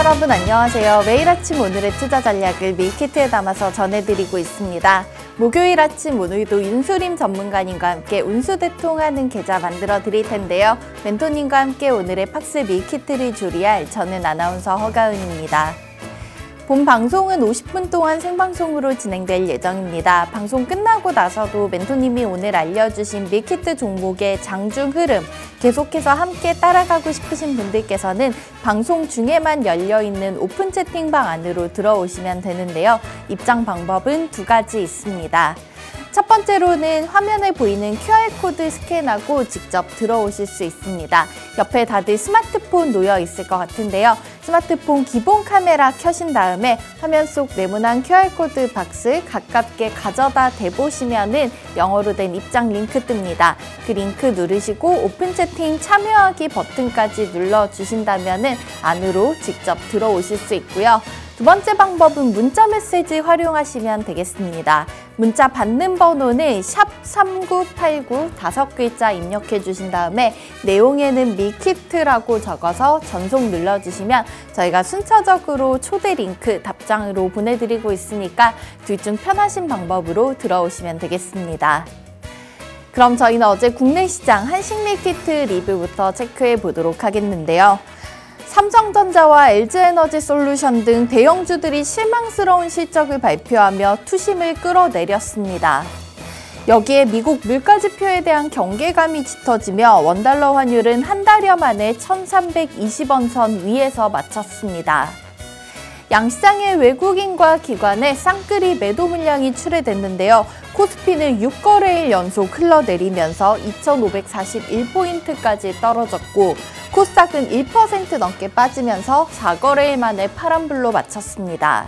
여러분 안녕하세요. 매일 아침 오늘의 투자 전략을 밀키트에 담아서 전해드리고 있습니다. 목요일 아침 오늘도 윤수림 전문가님과 함께 운수대통하는 계좌 만들어 드릴 텐데요. 멘토님과 함께 오늘의 팍스 밀키트를 조리할 저는 아나운서 허가은입니다. 본 방송은 50분 동안 생방송으로 진행될 예정입니다. 방송 끝나고 나서도 멘토님이 오늘 알려주신 밀키트 종목의 장중 흐름 계속해서 함께 따라가고 싶으신 분들께서는 방송 중에만 열려있는 오픈 채팅방 안으로 들어오시면 되는데요. 입장 방법은 두 가지 있습니다. 첫 번째로는 화면에 보이는 QR코드 스캔하고 직접 들어오실 수 있습니다. 옆에 다들 스마트폰 놓여 있을 것 같은데요. 스마트폰 기본 카메라 켜신 다음에 화면 속 네모난 QR코드 박스 가깝게 가져다 대보시면은 영어로 된 입장 링크 뜹니다. 그 링크 누르시고 오픈 채팅 참여하기 버튼까지 눌러주신다면은 안으로 직접 들어오실 수 있고요. 두 번째 방법은 문자 메시지 활용하시면 되겠습니다. 문자 받는 번호는 샵 3989 5글자 입력해 주신 다음에 내용에는 밀키트라고 적어서 전송 눌러주시면 저희가 순차적으로 초대 링크 답장으로 보내드리고 있으니까 둘 중 편하신 방법으로 들어오시면 되겠습니다. 그럼 저희는 어제 국내 시장 한식 밀키트 리뷰부터 체크해 보도록 하겠는데요. 삼성전자와 LG에너지솔루션 등 대형주들이 실망스러운 실적을 발표하며 투심을 끌어내렸습니다. 여기에 미국 물가지표에 대한 경계감이 짙어지며 원달러 환율은 한 달여 만에 1320원 선 위에서 마쳤습니다. 양시장의 외국인과 기관의 쌍끌이 매도 물량이 출회됐는데요. 코스피는 6거래일 연속 흘러내리면서 2541포인트까지 떨어졌고 코스닥은 1% 넘게 빠지면서 4거래일 만에 파란불로 마쳤습니다.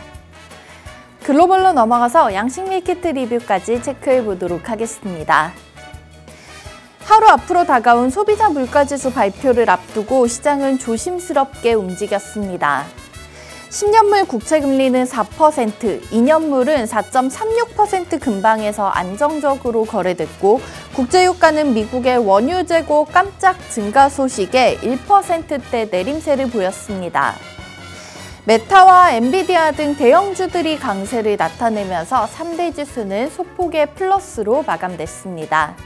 글로벌로 넘어가서 양식 밀키트 리뷰까지 체크해 보도록 하겠습니다. 하루 앞으로 다가온 소비자 물가지수 발표를 앞두고 시장은 조심스럽게 움직였습니다. 10년물 국채금리는 4%, 2년물은 4.36% 근방에서 안정적으로 거래됐고 국제유가는 미국의 원유 재고 깜짝 증가 소식에 1%대 내림세를 보였습니다. 메타와 엔비디아 등 대형주들이 강세를 나타내면서 3대 지수는 소폭의 플러스로 마감됐습니다.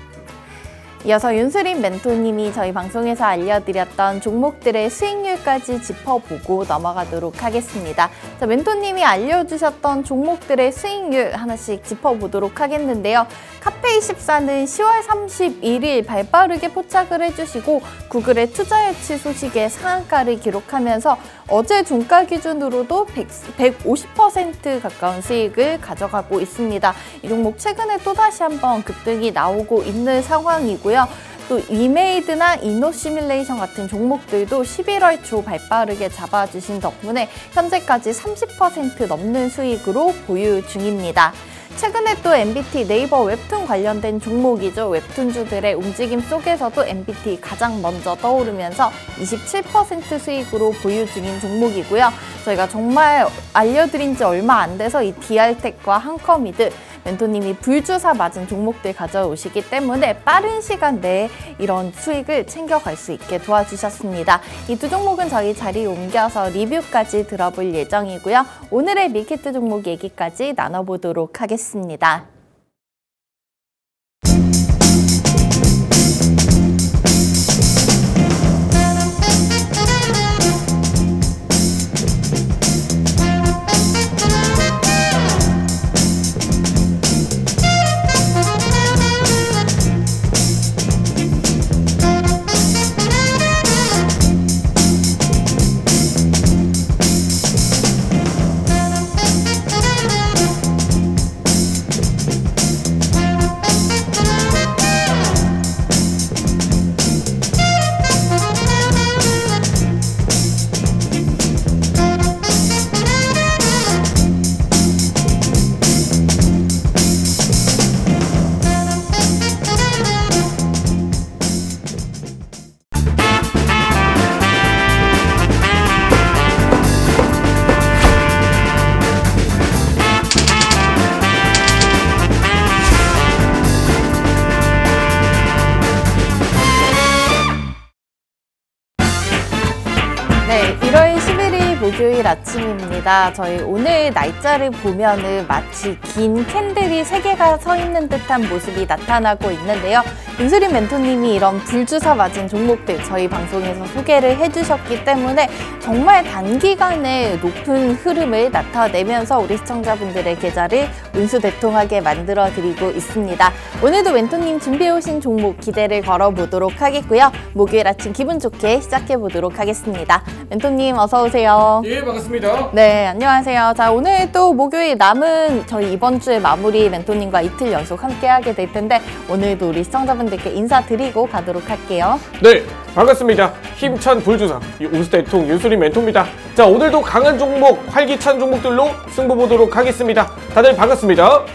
이어서 윤수림 멘토님이 저희 방송에서 알려드렸던 종목들의 수익률까지 짚어보고 넘어가도록 하겠습니다. 자, 멘토님이 알려주셨던 종목들의 수익률 하나씩 짚어보도록 하겠는데요. 카페24는 10월 31일 발빠르게 포착을 해주시고 구글의 투자 유치 소식에 상한가를 기록하면서 어제 종가 기준으로도 150% 가까운 수익을 가져가고 있습니다. 이 종목 최근에 또다시 한번 급등이 나오고 있는 상황이고요. 또 이메이드나 이노시뮬레이션 같은 종목들도 11월 초 발빠르게 잡아주신 덕분에 현재까지 30% 넘는 수익으로 보유 중입니다. 최근에 또 MBT 네이버 웹툰 관련된 종목이죠. 웹툰주들의 움직임 속에서도 MBT 가장 먼저 떠오르면서 27% 수익으로 보유 중인 종목이고요. 저희가 정말 알려드린 지 얼마 안 돼서 이 DR텍과 한커미드 멘토님이 불주사 맞은 종목들 가져오시기 때문에 빠른 시간 내에 이런 수익을 챙겨갈 수 있게 도와주셨습니다. 이 두 종목은 저희 자리 옮겨서 리뷰까지 들어볼 예정이고요. 오늘의 밀키트 종목 얘기까지 나눠보도록 하겠습니다. 목요일 아침입니다. 저희 오늘 날짜를 보면은 마치 긴 캔들이 3개가 서 있는 듯한 모습이 나타나고 있는데요. 윤수림 멘토님이 이런 불주사 맞은 종목들 저희 방송에서 소개를 해주셨기 때문에 정말 단기간에 높은 흐름을 나타내면서 우리 시청자분들의 계좌를 운수대통하게 만들어드리고 있습니다. 오늘도 멘토님 준비해오신 종목 기대를 걸어보도록 하겠고요. 목요일 아침 기분 좋게 시작해보도록 하겠습니다. 멘토님 어서 오세요. 예, 반갑습니다. 네, 안녕하세요. 자, 오늘 또 목요일 남은 저희 이번 주의 마무리 멘토님과 이틀 연속 함께하게 될 텐데 오늘도 우리 시청자분들께 인사드리고 가도록 할게요. 네, 반갑습니다. 힘찬 불주사 운수대통 윤수림 멘토입니다. 자, 오늘도 강한 종목, 활기찬 종목들로 승부 보도록 하겠습니다. 다들 반갑습니다.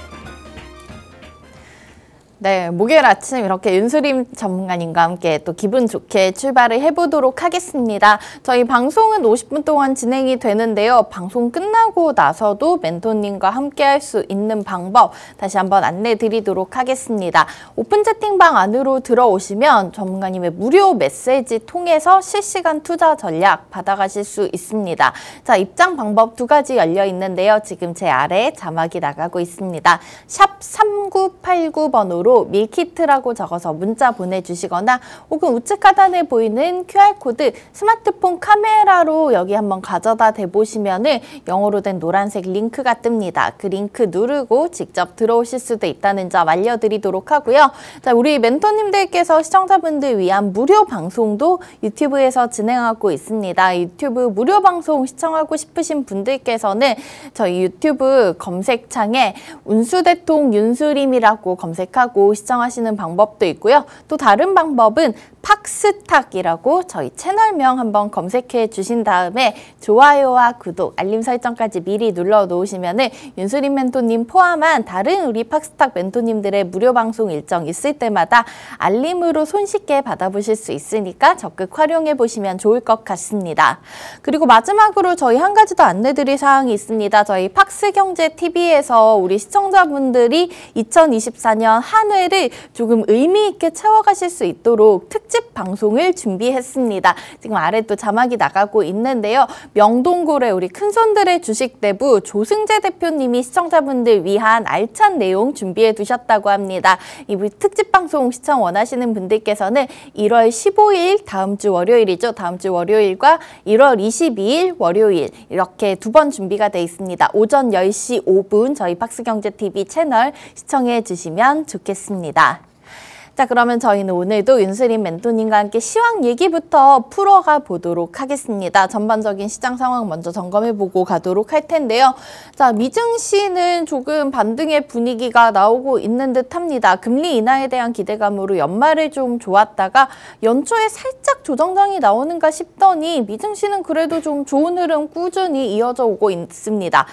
네, 목요일 아침 이렇게 윤수림 전문가님과 함께 또 기분 좋게 출발을 해보도록 하겠습니다. 저희 방송은 50분 동안 진행이 되는데요. 방송 끝나고 나서도 멘토님과 함께 할 수 있는 방법 다시 한번 안내 드리도록 하겠습니다. 오픈 채팅방 안으로 들어오시면 전문가님의 무료 메시지 통해서 실시간 투자 전략 받아가실 수 있습니다. 자, 입장 방법 2가지 열려 있는데요. 지금 제 아래에 자막이 나가고 있습니다. 샵 3989번으로 밀키트라고 적어서 문자 보내주시거나 혹은 우측 하단에 보이는 QR코드 스마트폰 카메라로 여기 한번 가져다 대보시면은 영어로 된 노란색 링크가 뜹니다. 그 링크 누르고 직접 들어오실 수도 있다는 점 알려드리도록 하고요. 자, 우리 멘토님들께서 시청자분들 위한 무료 방송도 유튜브에서 진행하고 있습니다. 유튜브 무료 방송 시청하고 싶으신 분들께서는 저희 유튜브 검색창에 운수대통 윤수림이라고 검색하고 시청하시는 방법도 있고요. 또 다른 방법은 팍스탁이라고 저희 채널명 한번 검색해 주신 다음에 좋아요와 구독, 알림 설정까지 미리 눌러 놓으시면은 윤수림 멘토님 포함한 다른 우리 팍스탁 멘토님들의 무료 방송 일정 있을 때마다 알림으로 손쉽게 받아보실 수 있으니까 적극 활용해 보시면 좋을 것 같습니다. 그리고 마지막으로 저희 한 가지 더 안내드릴 사항이 있습니다. 저희 팍스경제TV에서 우리 시청자분들이 2024년 한 회를 조금 의미 있게 채워가실 수 있도록 특집 방송을 준비했습니다. 지금 아래 또 자막이 나가고 있는데요. 명동고래 우리 큰손들의 주식대부 조승재 대표님이 시청자분들 위한 알찬 내용 준비해 두셨다고 합니다. 이 특집 방송 시청 원하시는 분들께서는 1월 15일 다음 주 월요일이죠. 다음 주 월요일과 1월 22일 월요일 이렇게 2번 준비가 돼 있습니다. 오전 10시 5분 저희 팍스경제TV 채널 시청해 주시면 좋겠습니다. 자, 그러면 저희는 오늘도 윤수림 멘토님과 함께 시황 얘기부터 풀어가 보도록 하겠습니다. 전반적인 시장 상황 먼저 점검해보고 가도록 할 텐데요. 자, 미증시는 조금 반등의 분위기가 나오고 있는 듯합니다. 금리 인하에 대한 기대감으로 연말을 좀 좋았다가 연초에 살짝 조정장이 나오는가 싶더니 미증시는 그래도 좀 좋은 흐름 꾸준히 이어져 오고 있습니다.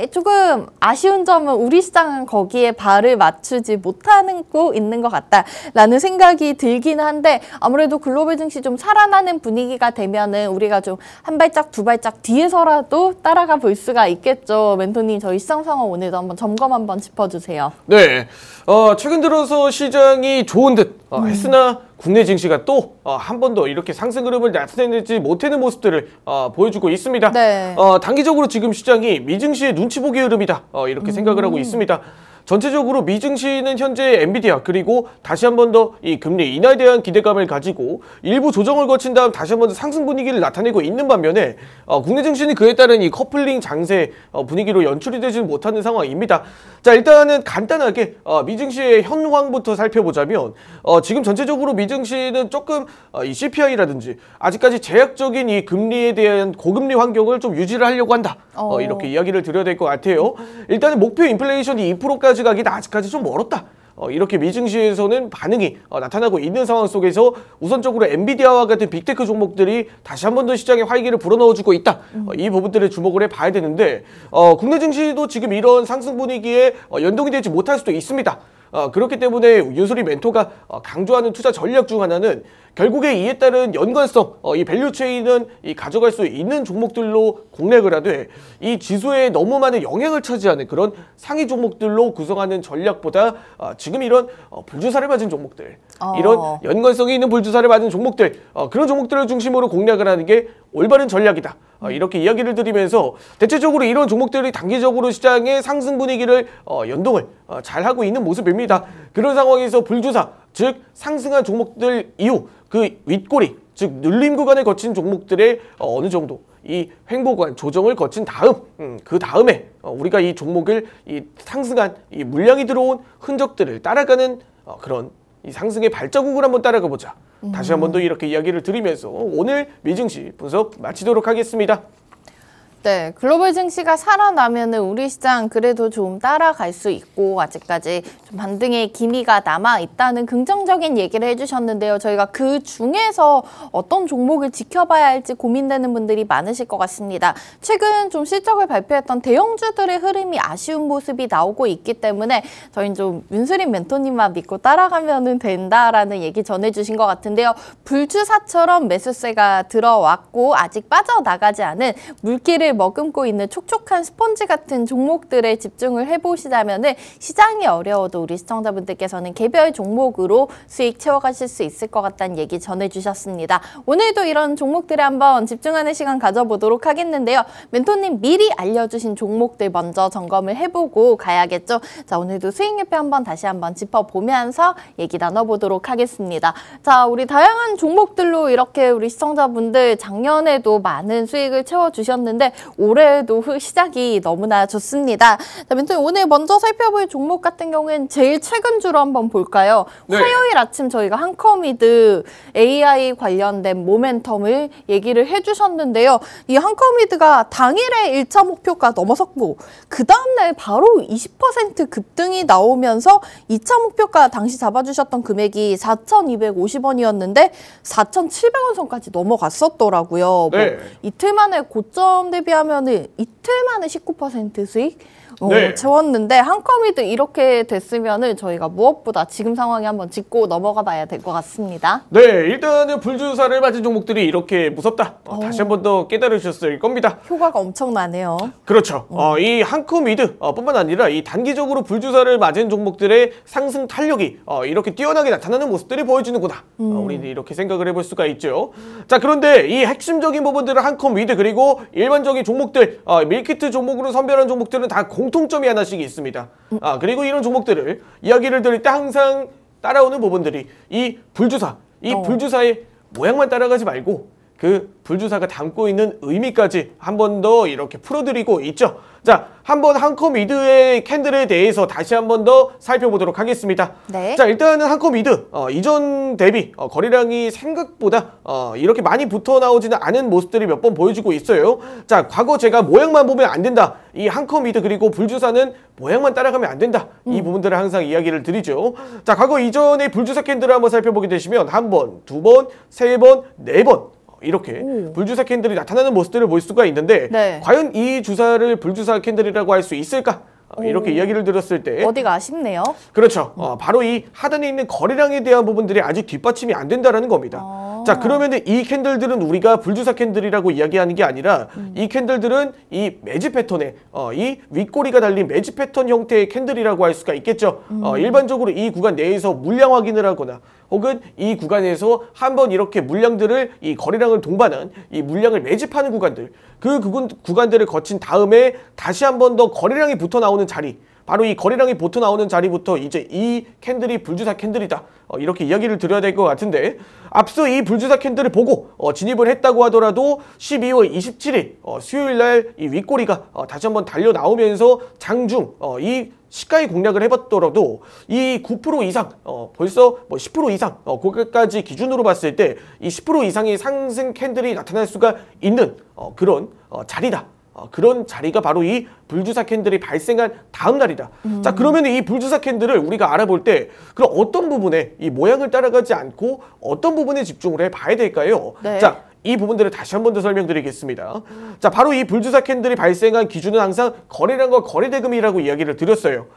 조금 아쉬운 점은 우리 시장은 거기에 발을 맞추지 못하고 있는 것 같다. 라는 생각이 들긴 한데 아무래도 글로벌 증시 좀 살아나는 분위기가 되면은 우리가 좀 한 발짝 두 발짝 뒤에서라도 따라가 볼 수가 있겠죠. 멘토님 저희 시장 상황 오늘도 한번 점검 한번 짚어주세요. 네, 최근 들어서 시장이 좋은 듯 했으나 국내 증시가 또 한 번 더 이렇게 상승 흐름을 나타내지 못하는 모습들을 보여주고 있습니다. 네. 단기적으로 지금 시장이 미증시의 눈치 보기 흐름이다 이렇게 생각을 하고 있습니다. 전체적으로 미증시는 현재 엔비디아 그리고 다시 한 번 더 이 금리 인하에 대한 기대감을 가지고 일부 조정을 거친 다음 다시 한 번 더 상승 분위기를 나타내고 있는 반면에 국내 증시는 그에 따른 이 커플링 장세 분위기로 연출이 되지는 못하는 상황입니다. 자, 일단은 간단하게 미증시의 현황부터 살펴보자면 지금 전체적으로 미증시는 조금 이 CPI라든지 아직까지 제약적인 이 금리에 대한 고금리 환경을 좀 유지를 하려고 한다. 이렇게 이야기를 드려야 될 것 같아요. 일단은 목표 인플레이션이 2%까지 가기는 아직까지 좀 멀었다. 이렇게 미증시에서는 반응이 나타나고 있는 상황 속에서 우선적으로 엔비디아와 같은 빅테크 종목들이 다시 한 번 더 시장에 활기를 불어넣어주고 있다. 이 부분들을 주목을 해봐야 되는데 국내 증시도 지금 이런 상승 분위기에 연동이 되지 못할 수도 있습니다. 그렇기 때문에 윤수림 멘토가 강조하는 투자 전략 중 하나는 결국에 이에 따른 연관성, 이 밸류체인은 가져갈 수 있는 종목들로 공략을 하되 이 지수에 너무 많은 영향을 차지하는 그런 상위 종목들로 구성하는 전략보다 지금 이런 불주사를 맞은 종목들, 이런 연관성이 있는 불주사를 맞은 종목들, 그런 종목들을 중심으로 공략을 하는 게 올바른 전략이다. 이렇게 이야기를 드리면서 대체적으로 이런 종목들이 단기적으로 시장의 상승 분위기를 연동을 잘 하고 있는 모습입니다. 그런 상황에서 불주사, 즉 상승한 종목들 이후 그 윗꼬리, 즉 눌림 구간을 거친 종목들의 어느 정도 이 횡보 구간 조정을 거친 다음 그 다음에 우리가 이 종목을 이 상승한 이 물량이 들어온 흔적들을 따라가는 그런 이 상승의 발자국을 한번 따라가 보자. 다시 한번 더 이렇게 이야기를 드리면서 오늘 미증시 분석 마치도록 하겠습니다. 네, 글로벌 증시가 살아나면은 우리 시장 그래도 좀 따라갈 수 있고 아직까지 좀 반등의 기미가 남아 있다는 긍정적인 얘기를 해주셨는데요. 저희가 그 중에서 어떤 종목을 지켜봐야 할지 고민되는 분들이 많으실 것 같습니다. 최근 좀 실적을 발표했던 대형주들의 흐름이 아쉬운 모습이 나오고 있기 때문에 저희는 좀 윤수림 멘토님만 믿고 따라가면 된다라는 얘기 전해주신 것 같은데요. 불주사처럼 매수세가 들어왔고 아직 빠져나가지 않은 물기를 머금고 있는 촉촉한 스펀지 같은 종목들에 집중을 해보시자면 시장이 어려워도 우리 시청자분들께서는 개별 종목으로 수익 채워가실 수 있을 것 같다는 얘기 전해주셨습니다. 오늘도 이런 종목들에 한번 집중하는 시간 가져보도록 하겠는데요. 멘토님 미리 알려주신 종목들 먼저 점검을 해보고 가야겠죠. 자, 오늘도 수익률표 다시 한번 짚어보면서 얘기 나눠보도록 하겠습니다. 자, 우리 다양한 종목들로 이렇게 우리 시청자분들 작년에도 많은 수익을 채워주셨는데 올해도 시작이 너무나 좋습니다. 자, 멘토님 오늘 먼저 살펴볼 종목 같은 경우에는 제일 최근 주로 한번 볼까요? 네. 화요일 아침 저희가 한커미드 AI 관련된 모멘텀을 얘기를 해주셨는데요. 이 한커미드가 당일에 1차 목표가 넘어섰고 그 다음날 바로 20% 급등이 나오면서 2차 목표가 당시 잡아주셨던 금액이 4,250원이었는데 4,700원 선까지 넘어갔었더라고요. 네. 뭐 이틀 만에 고점 대비하면은 이틀 만에 19% 수익 네. 채웠는데 한커미드 이렇게 됐으면은 저희가 무엇보다 지금 상황에 한번 짚고 넘어가 봐야 될 것 같습니다. 네, 일단은 불주사를 맞은 종목들이 이렇게 무섭다. 다시 한번 더 깨달으셨을 겁니다. 효과가 엄청나네요. 그렇죠. 이 한커미드 뿐만 아니라 이 단기적으로 불주사를 맞은 종목들의 상승 탄력이 이렇게 뛰어나게 나타나는 모습들이 보여지는구나. 우리는 이렇게 생각을 해볼 수가 있죠. 자, 그런데 이 핵심적인 부분들은 한커미드 그리고 일반적인 종목들, 밀키트 종목으로 선별한 종목들은 다 공통점이 하나씩 있습니다. 그리고 이런 종목들을 이야기를 드릴 때 항상 따라오는 부분들이 이 불주사, 이 불주사의 모양만 따라가지 말고 그 불주사가 담고 있는 의미까지 한 번 더 이렇게 풀어드리고 있죠. 자, 한번 한커미드의 캔들에 대해서 다시 한 번 더 살펴보도록 하겠습니다. 네. 자, 일단은 한커미드 이전 대비 거래량이 생각보다 이렇게 많이 붙어 나오지는 않은 모습들이 몇 번 보여주고 있어요. 자, 과거 제가 모양만 보면 안 된다. 이 한커미드 그리고 불주사는 모양만 따라가면 안 된다. 이 부분들을 항상 이야기를 드리죠. 자, 과거 이전의 불주사 캔들을 한번 살펴보게 되시면 한 번, 두 번, 세 번, 네 번 이렇게 불주사 캔들이 나타나는 모습들을 볼 수가 있는데 네. 과연 이 주사를 불주사 캔들이라고 할 수 있을까? 이렇게 이야기를 들었을 때 어디가 아쉽네요. 그렇죠. 바로 이 하단에 있는 거래량에 대한 부분들이 아직 뒷받침이 안 된다라는 겁니다. 자, 그러면은 이 캔들들은 우리가 불주사 캔들이라고 이야기하는 게 아니라 이 캔들들은 이 매지 패턴에 이 윗꼬리가 달린 매지 패턴 형태의 캔들이라고 할 수가 있겠죠. 일반적으로 이 구간 내에서 물량 확인을 하거나 혹은 이 구간에서 한번 이렇게 물량들을 이 거래량을 동반한 이 물량을 매집하는 구간들, 그 구간들을 거친 다음에 다시 한 번 더 거래량이 붙어 나오는 자리, 바로 이 거래량이 붙어 나오는 자리부터 이제 이 캔들이 불주사 캔들이다. 이렇게 이야기를 드려야 될 것 같은데 앞서 이 불주사 캔들을 보고 진입을 했다고 하더라도 12월 27일 수요일 날 이 윗꼬리가 다시 한번 달려 나오면서 장중 이 시가의 공략을 해봤더라도 이 9% 이상 벌써 뭐 10% 이상 그것까지 기준으로 봤을 때 이 10% 이상의 상승 캔들이 나타날 수가 있는 그런 자리다. 그런 자리가 바로 이 불주사 캔들이 발생한 다음 날이다. 자, 그러면 이 불주사 캔들을 우리가 알아볼 때 그럼 어떤 부분에 이 모양을 따라가지 않고 어떤 부분에 집중을 해봐야 될까요? 네. 자, 이 부분들을 다시 한 번 더 설명드리겠습니다. 자, 바로 이 불주사 캔들이 발생한 기준은 항상 거래량과 거래대금이라고 이야기를 드렸어요.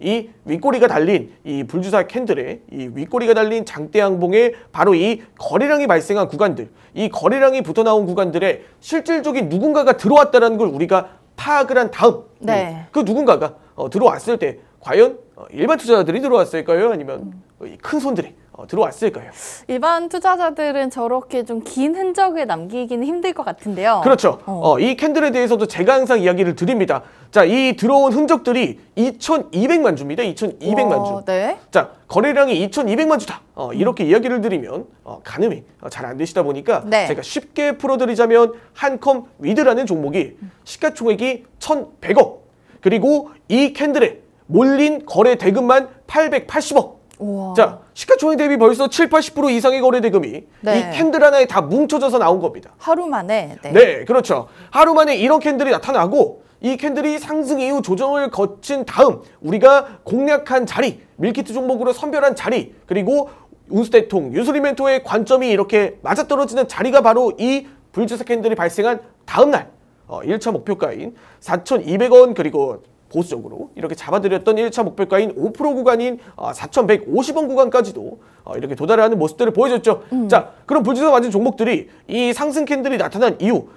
이 윗꼬리가 달린 이 불주사 캔들의 이 윗꼬리가 달린 장대 양봉에 바로 이 거래량이 발생한 구간들, 이 거래량이 붙어 나온 구간들에 실질적인 누군가가 들어왔다는 걸 우리가 파악을 한 다음 네. 그 누군가가 들어왔을 때 과연 일반 투자자들이 들어왔을까요? 아니면 큰 손들이 들어왔을까요? 일반 투자자들은 저렇게 좀 긴 흔적을 남기기는 힘들 것 같은데요. 그렇죠. 이 캔들에 대해서도 제가 항상 이야기를 드립니다. 자, 이 들어온 흔적들이 2,200만 주입니다. 2,200만 주. 네. 자, 거래량이 2,200만 주다. 이렇게 이야기를 드리면 가늠이 잘 안 되시다 보니까 네. 제가 쉽게 풀어드리자면 한컴 위드라는 종목이 시가총액이 1,100억 그리고 이 캔들에 몰린 거래 대금만 880억. 우와. 자, 시가총액 대비 벌써 7, 80% 이상의 거래 대금이 네. 이 캔들 하나에 다 뭉쳐져서 나온 겁니다. 하루 만에. 네, 그렇죠. 하루 만에 이런 캔들이 나타나고 이 캔들이 상승 이후 조정을 거친 다음 우리가 공략한 자리, 밀키트 종목으로 선별한 자리, 그리고 운수대통, 유수리멘토의 관점이 이렇게 맞아떨어지는 자리가 바로 이 불주사 캔들이 발생한 다음 날 1차 목표가인 4,200원 그리고 보수적으로 이렇게 잡아드렸던 1차 목표가인 5% 구간인 4,150원 구간까지도 이렇게 도달하는 모습들을 보여줬죠. 자, 그럼 불주사 맞은 종목들이 이 상승 캔들이 나타난 이후,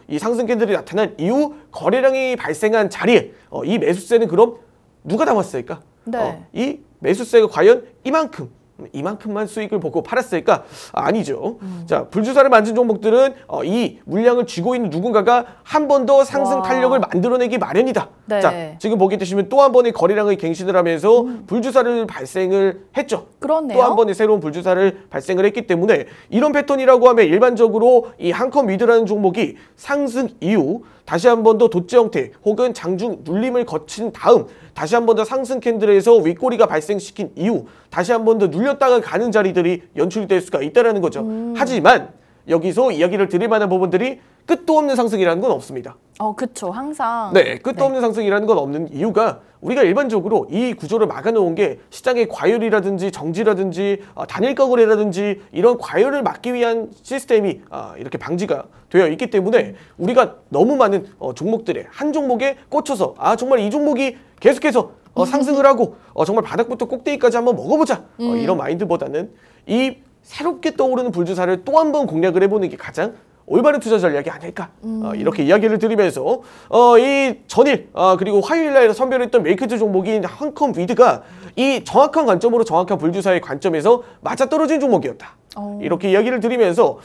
거래량이 발생한 자리에 이 매수세는 그럼 누가 담았을까? 네. 이 매수세가 과연 이만큼만 수익을 보고 팔았을까? 아니죠. 자, 불주사를 만든 종목들은 이 물량을 쥐고 있는 누군가가 한 번 더 상승 탄력을 만들어내기 마련이다. 네. 자, 지금 보게 되시면 또 한 번의 거래량을 갱신을 하면서 불주사를 발생을 했죠. 그렇네요. 또 한 번의 새로운 불주사를 발생을 했기 때문에 이런 패턴이라고 하면 일반적으로 이 한컴 위드라는 종목이 상승 이후 다시 한 번 더 도체 형태 혹은 장중 눌림을 거친 다음 다시 한 번 더 상승 캔들에서 윗꼬리가 발생시킨 이후 다시 한 번 더 눌렸다가 가는 자리들이 연출이 될 수가 있다는 거죠. 하지만 여기서 이야기를 드릴 만한 부분들이 끝도 없는 상승이라는 건 없습니다. 그쵸. 항상. 네, 끝도 없는 상승이라는 건 없는 이유가 우리가 일반적으로 이 구조를 막아놓은 게 시장의 과열이라든지 정지라든지 단일가 거래라든지 이런 과열을 막기 위한 시스템이 이렇게 방지가 되어 있기 때문에 우리가 너무 많은 종목들에 한 종목에 꽂혀서 정말 이 종목이 계속해서 상승을 하고 정말 바닥부터 꼭대기까지 한번 먹어보자 이런 마인드보다는 이 새롭게 떠오르는 불주사를 또 한 번 공략을 해보는 게 가장 올바른 투자 전략이 아닐까 이렇게 이야기를 드리면서 이 전일 그리고 화요일 날 선별했던 밀키트 종목인 한컴 위드가 이 정확한 관점으로 정확한 불주사의 관점에서 맞아떨어진 종목이었다. 이렇게 이야기를 드리면서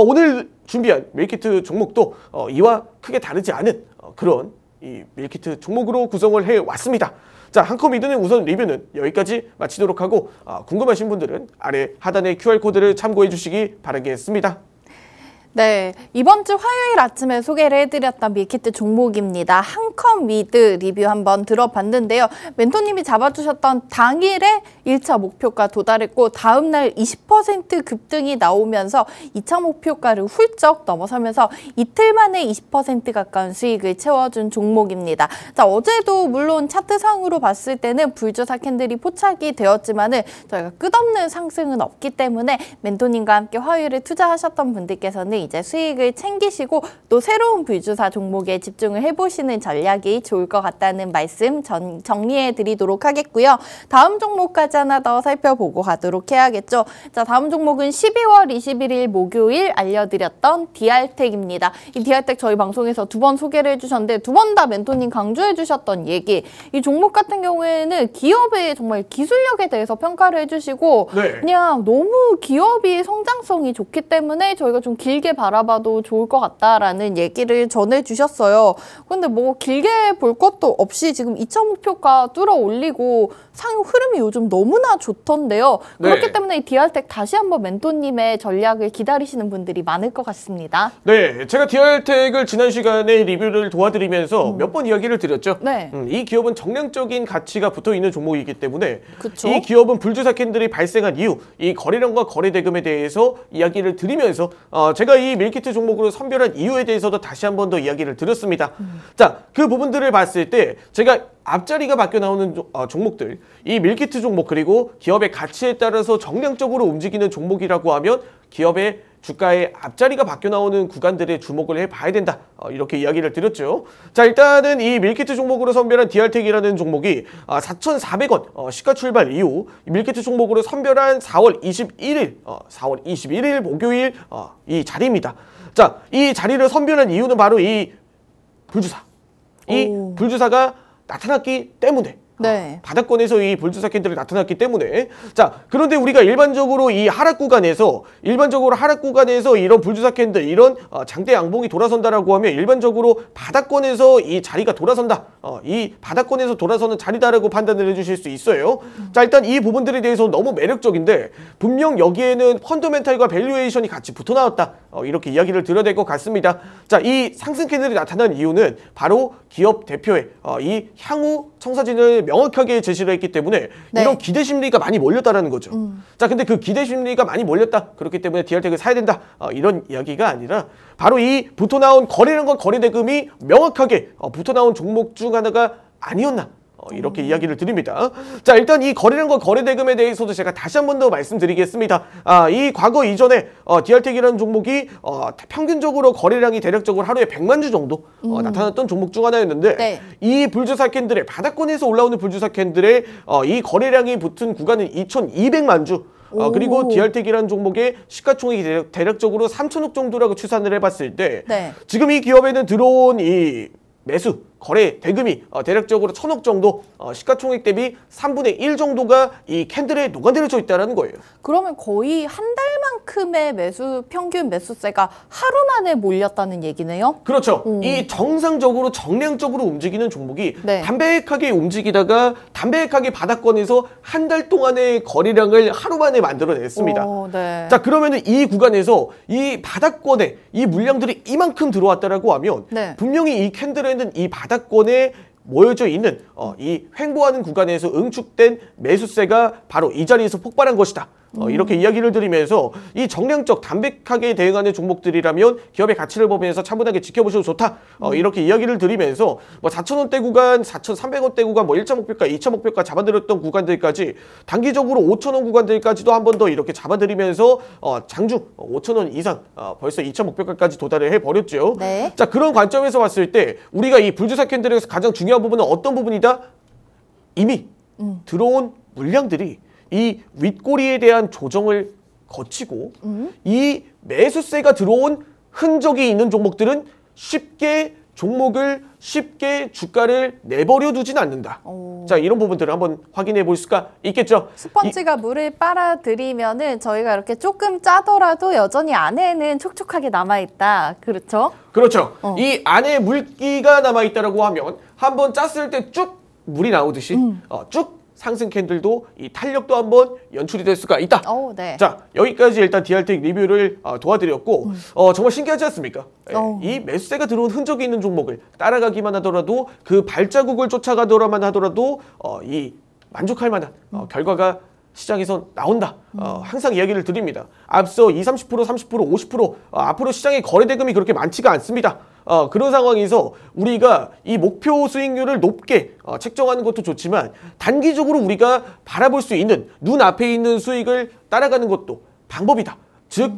오늘 준비한 밀키트 종목도 이와 크게 다르지 않은 그런 이 밀키트 종목으로 구성을 해왔습니다. 자, 한컴 위드는 우선 리뷰는 여기까지 마치도록 하고 궁금하신 분들은 아래 하단의 QR코드를 참고해 주시기 바라겠습니다. 네, 이번 주 화요일 아침에 소개를 해드렸던 밀키트 종목입니다. 한컴 위드 리뷰 한번 들어봤는데요. 멘토님이 잡아주셨던 당일에 1차 목표가 도달했고 다음 날 20% 급등이 나오면서 2차 목표가를 훌쩍 넘어서면서 이틀 만에 20% 가까운 수익을 채워준 종목입니다. 자, 어제도 물론 차트상으로 봤을 때는 불주사 캔들이 포착이 되었지만은 저희가 끝없는 상승은 없기 때문에 멘토님과 함께 화요일에 투자하셨던 분들께서는 이제 수익을 챙기시고 또 새로운 불주사 종목에 집중을 해보시는 전략이 좋을 것 같다는 말씀 정리해 드리도록 하겠고요. 다음 종목까지 하나 더 살펴보고 가도록 해야겠죠. 자, 다음 종목은 12월 21일 목요일 알려드렸던 DR텍입니다. 이 DR텍 저희 방송에서 두 번 소개를 해주셨는데 두 번 다 멘토님 강조해 주셨던 얘기, 이 종목 같은 경우에는 기업의 정말 기술력에 대해서 평가를 해주시고 그냥 너무 기업이 성장성이 좋기 때문에 저희가 좀 길게 바라봐도 좋을 것 같다라는 얘기를 전해주셨어요. 근데 뭐 길게 볼 것도 없이 지금 2차 목표가 뚫어 올리고 상승 흐름이 요즘 너무나 좋던데요. 그렇기 때문에 이 DR텍 다시 한번 멘토님의 전략을 기다리시는 분들이 많을 것 같습니다. 네, 제가 DR텍을 지난 시간에 리뷰를 도와드리면서 몇 번 이야기를 드렸죠. 네. 이 기업은 정량적인 가치가 붙어있는 종목이기 때문에 그쵸? 이 기업은 불주사 캔들이 발생한 이후 이 거래량과 거래 대금에 대해서 이야기를 드리면서 제가 이 밀키트 종목으로 선별한 이유에 대해서도 다시 한 번 더 이야기를 드렸습니다. 자, 그 부분들을 봤을 때 제가 앞자리가 바뀌어 나오는 종목들, 이 밀키트 종목 그리고 기업의 가치에 따라서 정량적으로 움직이는 종목이라고 하면 기업의 주가의 앞자리가 바뀌어 나오는 구간들에 주목을 해봐야 된다. 이렇게 이야기를 드렸죠. 자, 일단은 이 밀키트 종목으로 선별한 DR텍이라는 종목이 4,400원 시가 출발 이후 밀키트 종목으로 선별한 4월 21일 목요일 이 자리입니다. 자, 이 자리를 선별한 이유는 바로 이 불주사. 이 불주사가 나타났기 때문에 네. 바닥권에서 이 불주사 캔들이 나타났기 때문에 자, 그런데 우리가 일반적으로 이 하락 구간에서 이런 불주사 캔들, 이런 장대 양봉이 돌아선다라고 하면 일반적으로 바닥권에서 이 자리가 돌아선다. 이 바닥권에서 돌아서는 자리다라고 판단을 해주실 수 있어요. 자, 일단 이 부분들에 대해서 너무 매력적인데 분명 여기에는 펀더멘탈과 밸류에이션이 같이 붙어 나왔다. 이렇게 이야기를 드려야 될 것 같습니다. 자, 이 상승 캔들이 나타난 이유는 바로 기업 대표의 이 향후 청사진을 명확하게 제시를 했기 때문에 네. 이런 기대 심리가 많이 몰렸다라는 거죠. 자, 근데 그 기대 심리가 많이 몰렸다. 그렇기 때문에 DR텍을 사야 된다. 이런 이야기가 아니라 바로 이 붙어 나온 거래량과 거래 대금이 명확하게 붙어 나온 종목 중 하나가 아니었나. 이렇게 이야기를 드립니다. 자, 일단 이 거래량과 거래 대금에 대해서도 제가 다시 한 번 더 말씀드리겠습니다. 이 과거 이전에 DR텍이라는 종목이 평균적으로 거래량이 대략적으로 하루에 100만 주 정도 나타났던 종목 중 하나였는데 네. 이 불주사 캔들의 바닥권에서 올라오는 불주사 캔들의 이 거래량이 붙은 구간은 2,200만 주. 그리고 DR텍이라는 종목의 시가총액이 대략적으로 3천억 정도라고 추산을 해봤을 때 네. 지금 이 기업에는 들어온 이 매수, 거래, 대금이 대략적으로 1,000억 정도, 시가총액 대비 3분의 1 정도가 이 캔들에 녹아내려져 있다는 거예요. 그러면 거의 한 달만큼의 평균 매수세가 하루 만에 몰렸다는 얘기네요? 그렇죠. 이 정상적으로 정량적으로 움직이는 종목이 네. 담백하게 움직이다가 담백하게 바닥권에서 한 달 동안의 거래량을 하루 만에 만들어냈습니다. 네. 자, 그러면은 이 구간에서 이 바닥권에 이 물량들이 이만큼 들어왔다라고 하면 네. 분명히 이 캔들에는 이 바닥권에 모여져 있는 이 횡보하는 구간에서 응축된 매수세가 바로 이 자리에서 폭발한 것이다. 이렇게 이야기를 드리면서 이 정량적 담백하게 대응하는 종목들이라면 기업의 가치를 보면서 차분하게 지켜보셔도 좋다. 이렇게 이야기를 드리면서 뭐 4,000원대 구간, 4,300원대 구간, 뭐 1차 목표가, 2차 목표가 잡아드렸던 구간들까지 단기적으로 5,000원 구간들까지도 한 번 더 이렇게 잡아드리면서 장중 5,000원 이상 벌써 2차 목표가까지 도달을 해버렸죠. 네. 자, 그런 관점에서 봤을 때 우리가 이 불주사 캔들에서 가장 중요한 부분은 어떤 부분이다? 이미 들어온 물량들이 이 윗꼬리에 대한 조정을 거치고 이 매수세가 들어온 흔적이 있는 종목들은 쉽게 주가를 내버려 두진 않는다. 자, 이런 부분들을 한번 확인해 볼 수가 있겠죠. 스펀지가 물을 빨아들이면은 저희가 이렇게 조금 짜더라도 여전히 안에는 촉촉하게 남아있다. 그렇죠? 그렇죠. 이 안에 물기가 남아있다라고 하면 한번 짰을 때 쭉 물이 나오듯이 쭉 상승 캔들도 이 탄력도 한번 연출이 될 수가 있다. 네. 자, 여기까지 일단 DR텍 리뷰를 도와드렸고 정말 신기하지 않습니까? 이 매수세가 들어온 흔적이 있는 종목을 따라가기만 하더라도 그 발자국을 쫓아가더라만 하더라도 이 만족할 만한 결과가 시장에서 나온다. 항상 이야기를 드립니다. 앞서 20, 30%, 30%, 50% 앞으로 시장의 거래 대금이 그렇게 많지가 않습니다. 그런 상황에서 우리가 이 목표 수익률을 높게 책정하는 것도 좋지만 단기적으로 우리가 바라볼 수 있는 눈앞에 있는 수익을 따라가는 것도 방법이다. 즉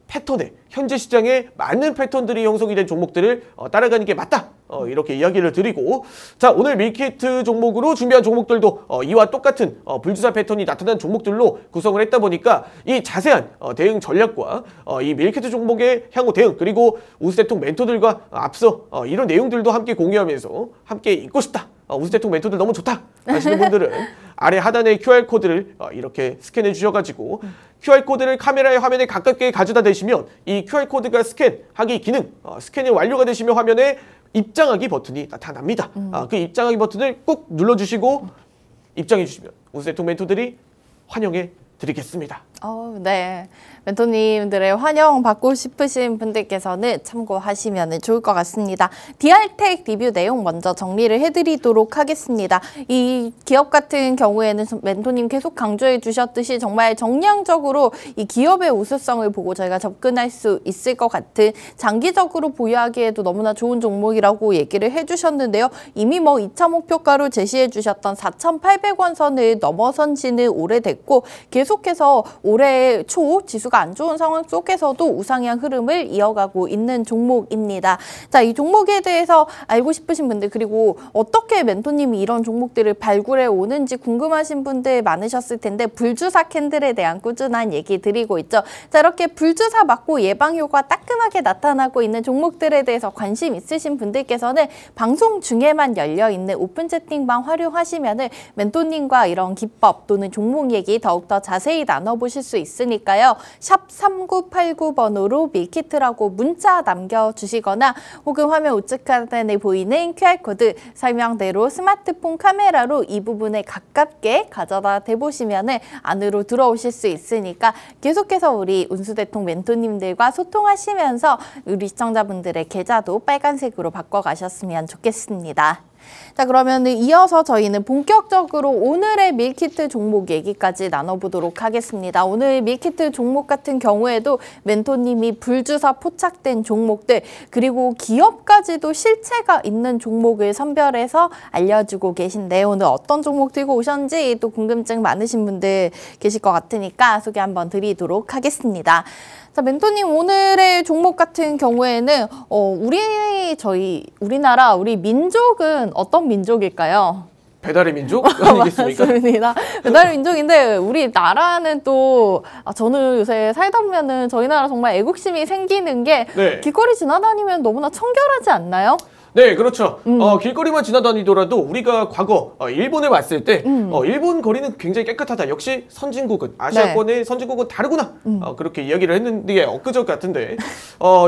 패턴에 현재 시장에 맞는 패턴들이 형성이 된 종목들을 따라가는 게 맞다. 이렇게 이야기를 드리고 자, 오늘 밀키트 종목으로 준비한 종목들도 이와 똑같은 불주사 패턴이 나타난 종목들로 구성을 했다 보니까 이 자세한 대응 전략과 이 밀키트 종목의 향후 대응 그리고 우수대통 멘토들과 앞서 이런 내용들도 함께 공유하면서 함께 읽고 싶다. 우수대통 멘토들 너무 좋다 하시는 분들은 아래 하단에 QR코드를 이렇게 스캔해 주셔가지고 QR코드를 카메라의 화면에 가깝게 가져다 대시면 이 QR코드가 스캔하기 기능 스캔이 완료가 되시면 화면에 입장하기 버튼이 나타납니다. 그 입장하기 버튼을 꾹 눌러주시고 입장해 주시면 우수대통 멘토들이 환영해 드리겠습니다. 네. 멘토님들의 환영 받고 싶으신 분들께서는 참고하시면 좋을 것 같습니다. DR텍 리뷰 내용 먼저 정리를 해드리도록 하겠습니다. 이 기업 같은 경우에는 멘토님 계속 강조해 주셨듯이 정말 정량적으로 이 기업의 우수성을 보고 저희가 접근할 수 있을 것 같은 장기적으로 보유하기에도 너무나 좋은 종목이라고 얘기를 해주셨는데요. 이미 뭐 2차 목표가로 제시해 주셨던 4,800원 선을 넘어선 지는 오래됐고 계속해서 올해 초 지수가 안 좋은 상황 속에서도 우상향 흐름을 이어가고 있는 종목입니다. 자, 이 종목에 대해서 알고 싶으신 분들 그리고 어떻게 멘토님이 이런 종목들을 발굴해 오는지 궁금하신 분들 많으셨을 텐데 불주사 캔들에 대한 꾸준한 얘기 드리고 있죠. 자, 이렇게 불주사 맞고 예방 효과 따끔하게 나타나고 있는 종목들에 대해서 관심 있으신 분들께서는 방송 중에만 열려있는 오픈 채팅방 활용하시면은 멘토님과 이런 기법 또는 종목 얘기 더욱더 자세히 나눠보실 수 있으니까요. 샵 3989번으로 밀키트라고 문자 남겨주시거나 혹은 화면 우측 하단에 보이는 QR코드 설명대로 스마트폰 카메라로 이 부분에 가깝게 가져다 대보시면은 안으로 들어오실 수 있으니까 계속해서 우리 운수대통 멘토님들과 소통하시면서 우리 시청자분들의 계좌도 빨간색으로 바꿔가셨으면 좋겠습니다. 자, 그러면 이어서 저희는 본격적으로 오늘의 밀키트 종목 얘기까지 나눠보도록 하겠습니다. 오늘 밀키트 종목 같은 경우에도 멘토님이 불주사 포착된 종목들 그리고 기업까지도 실체가 있는 종목을 선별해서 알려주고 계신데 오늘 어떤 종목 들고 오셨는지 또 궁금증 많으신 분들 계실 것 같으니까 소개 한번 드리도록 하겠습니다. 자, 멘토님 오늘의 종목 같은 경우에는 우리나라 우리 민족은 어떤 민족일까요? 배달의 민족 아니겠습니까? 맞습니다. 배달의 민족인데 우리나라는 또 저는 요새 살다 보면은 저희 나라 정말 애국심이 생기는 게 네. 길거리 지나다니면 너무나 청결하지 않나요? 네, 그렇죠. 길거리만 지나다니더라도 우리가 과거 일본에 왔을 때 일본 거리는 굉장히 깨끗하다. 역시 선진국은 아시아권의 선진국은 다르구나. 그렇게 이야기를 했는데 엊그저 같은데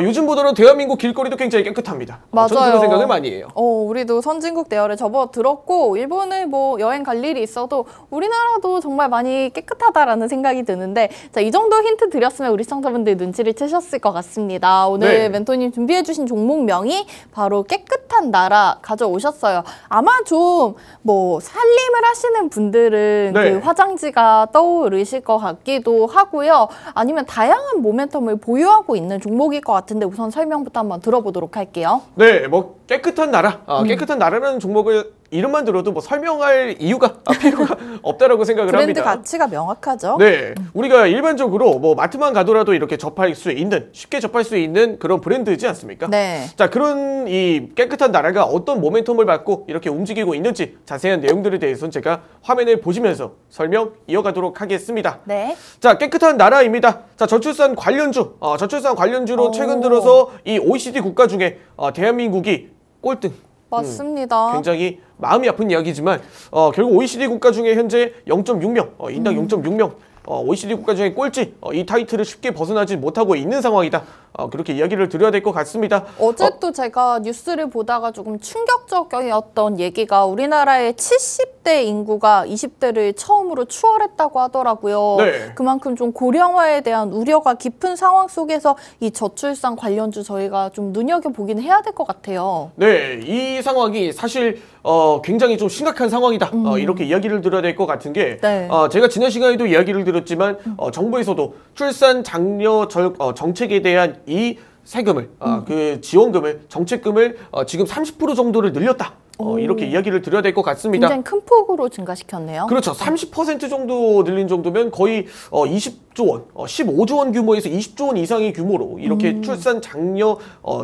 요즘 보더라도 대한민국 길거리도 굉장히 깨끗합니다. 맞아요. 저는 그런 생각을 많이 해요. 우리도 선진국 대열에 접어들었고 일본에 뭐 여행 갈 일이 있어도 우리나라도 정말 많이 깨끗하다라는 생각이 드는데 자, 이 정도 힌트 드렸으면 우리 시청자분들 눈치를 채셨을 것 같습니다. 오늘 네. 멘토님 준비해주신 종목명이 바로 깨끗한 나라 가져오셨어요. 아마 좀 뭐 살림을 하시는 분들은 네. 그 화장지가 떠오르실 것 같기도 하고요. 아니면 다양한 모멘텀을 보유하고 있는 종목일 것 같은데 우선 설명부터 한번 들어보도록 할게요. 네, 뭐 깨끗한 나라, 깨끗한 나라라는 종목을 이름만 들어도 뭐 설명할 이유가 필요가 없다라고 생각을 브랜드 합니다. 가치가 명확하죠. 네, 우리가 일반적으로 뭐 마트만 가더라도 이렇게 접할 수 있는 쉽게 접할 수 있는 그런 브랜드이지 않습니까? 네. 자, 그런 이 깨끗한 나라가 어떤 모멘텀을 받고 이렇게 움직이고 있는지 자세한 내용들에 대해서는 제가 화면을 보시면서 설명 이어가도록 하겠습니다. 네. 자, 깨끗한 나라입니다. 자, 저출산 관련주로 최근 들어서 이 OECD 국가 중에 대한민국이 꼴등. 맞습니다. 굉장히 마음이 아픈 이야기지만 결국 OECD 국가 중에 현재 0.6명, 인당 0.6명 OECD 국가 중에 꼴찌 이 타이틀을 쉽게 벗어나지 못하고 있는 상황이다. 그렇게 이야기를 드려야 될 것 같습니다. 어제 또 제가 뉴스를 보다가 조금 충격적이었던 얘기가 우리나라의 70대 인구가 20대를 처음으로 추월했다고 하더라고요. 네. 그만큼 좀 고령화에 대한 우려가 깊은 상황 속에서 이 저출산 관련주 저희가 좀 눈여겨보긴 해야 될 것 같아요. 네, 이 상황이 사실 굉장히 좀 심각한 상황이다. 이렇게 이야기를 드려야 될 것 같은 게 네. 제가 지난 시간에도 이야기를 드렸지만 정부에서도 출산 장려 정책에 대한 이 세금을 그 지원금을 정책금을 지금 30% 정도를 늘렸다. 이렇게 이야기를 드려야 될 것 같습니다. 굉장히 큰 폭으로 증가시켰네요. 그렇죠. 30% 정도 늘린 정도면 거의 20조 원, 15조 원 규모에서 20조 원 이상의 규모로 이렇게 출산 장려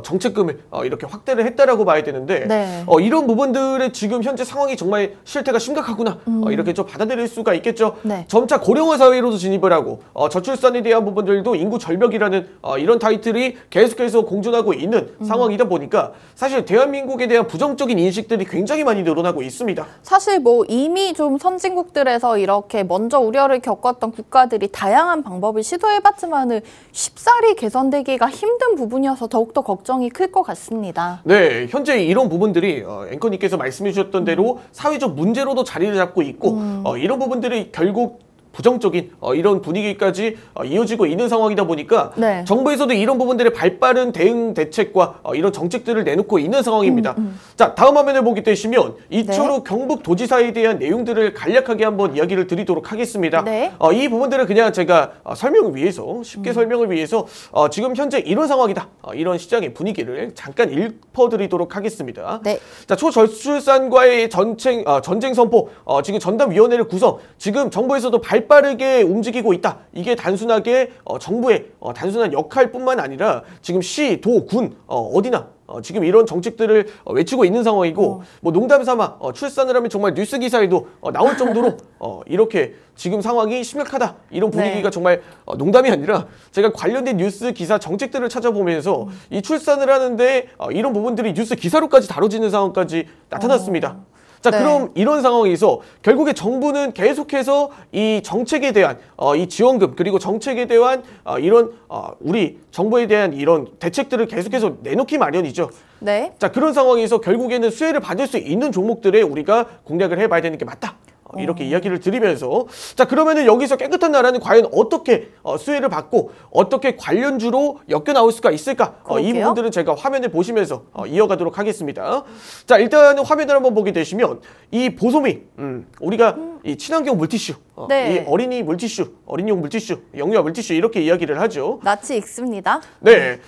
정책금을 이렇게 확대를 했다라고 봐야 되는데 네. 이런 부분들의 지금 현재 상황이 정말 실태가 심각하구나 이렇게 좀 받아들일 수가 있겠죠. 네. 점차 고령화 사회로도 진입을 하고 저출산에 대한 부분들도 인구 절벽이라는 이런 타이틀이 계속해서 공존하고 있는 상황이다 보니까 사실 대한민국에 대한 부정적인 인식들이 굉장히 많이 늘어나고 있습니다. 사실 뭐 이미 좀 선진국들에서 이렇게 먼저 우려를 겪었던 국가들이 다양한 방법을 시도해봤지만은 쉽사리 개선되기가 힘든 부분이어서 더욱더 걱정이 클 것 같습니다. 네, 현재 이런 부분들이 앵커님께서 말씀해 주셨던 대로 사회적 문제로도 자리를 잡고 있고 이런 부분들이 결국 부정적인 이런 분위기까지 이어지고 있는 상황이다 보니까 네. 정부에서도 이런 부분들의 발빠른 대응 대책과 이런 정책들을 내놓고 있는 상황입니다. 자, 다음 화면을 보게 되시면 이초로 네. 경북도지사에 대한 내용들을 간략하게 한번 이야기를 드리도록 하겠습니다. 네. 이 부분들은 그냥 제가 설명을 위해서 쉽게 설명을 위해서 지금 현재 이런 상황이다. 이런 시장의 분위기를 잠깐 읊어드리도록 하겠습니다. 네. 자, 초저출산과의 전쟁 선포 지금 전담위원회를 구성 지금 정부에서도 발표를 발빠르게 움직이고 있다. 이게 단순하게 정부의 단순한 역할뿐만 아니라 지금 시, 도, 군 어디나 지금 이런 정책들을 외치고 있는 상황이고 뭐 농담 삼아 출산을 하면 정말 뉴스 기사에도 나올 정도로 이렇게 지금 상황이 심각하다 이런 분위기가 정말 농담이 아니라 제가 관련된 뉴스 기사 정책들을 찾아보면서 이 출산을 하는데 이런 부분들이 뉴스 기사로까지 다뤄지는 상황까지 나타났습니다. 자, 그럼 이런 상황에서 결국에 정부는 계속해서 이 정책에 대한 이 지원금 그리고 정책에 대한 이런 우리 정부에 대한 이런 대책들을 계속해서 내놓기 마련이죠. 네. 자, 그런 상황에서 결국에는 수혜를 받을 수 있는 종목들에 우리가 공략을 해봐야 되는 게 맞다. 이렇게 이야기를 드리면서 자, 그러면은 여기서 깨끗한 나라는 과연 어떻게 수혜를 받고 어떻게 관련주로 엮여 나올 수가 있을까? 이 부분들은 제가 화면을 보시면서 이어가도록 하겠습니다. 자, 일단은 화면을 한번 보게 되시면 이 보소미 우리가 이 친환경 물티슈 이 어린이 물티슈, 어린이용 물티슈, 영유아 물티슈 이렇게 이야기를 하죠. 낯이 익습니다. 네,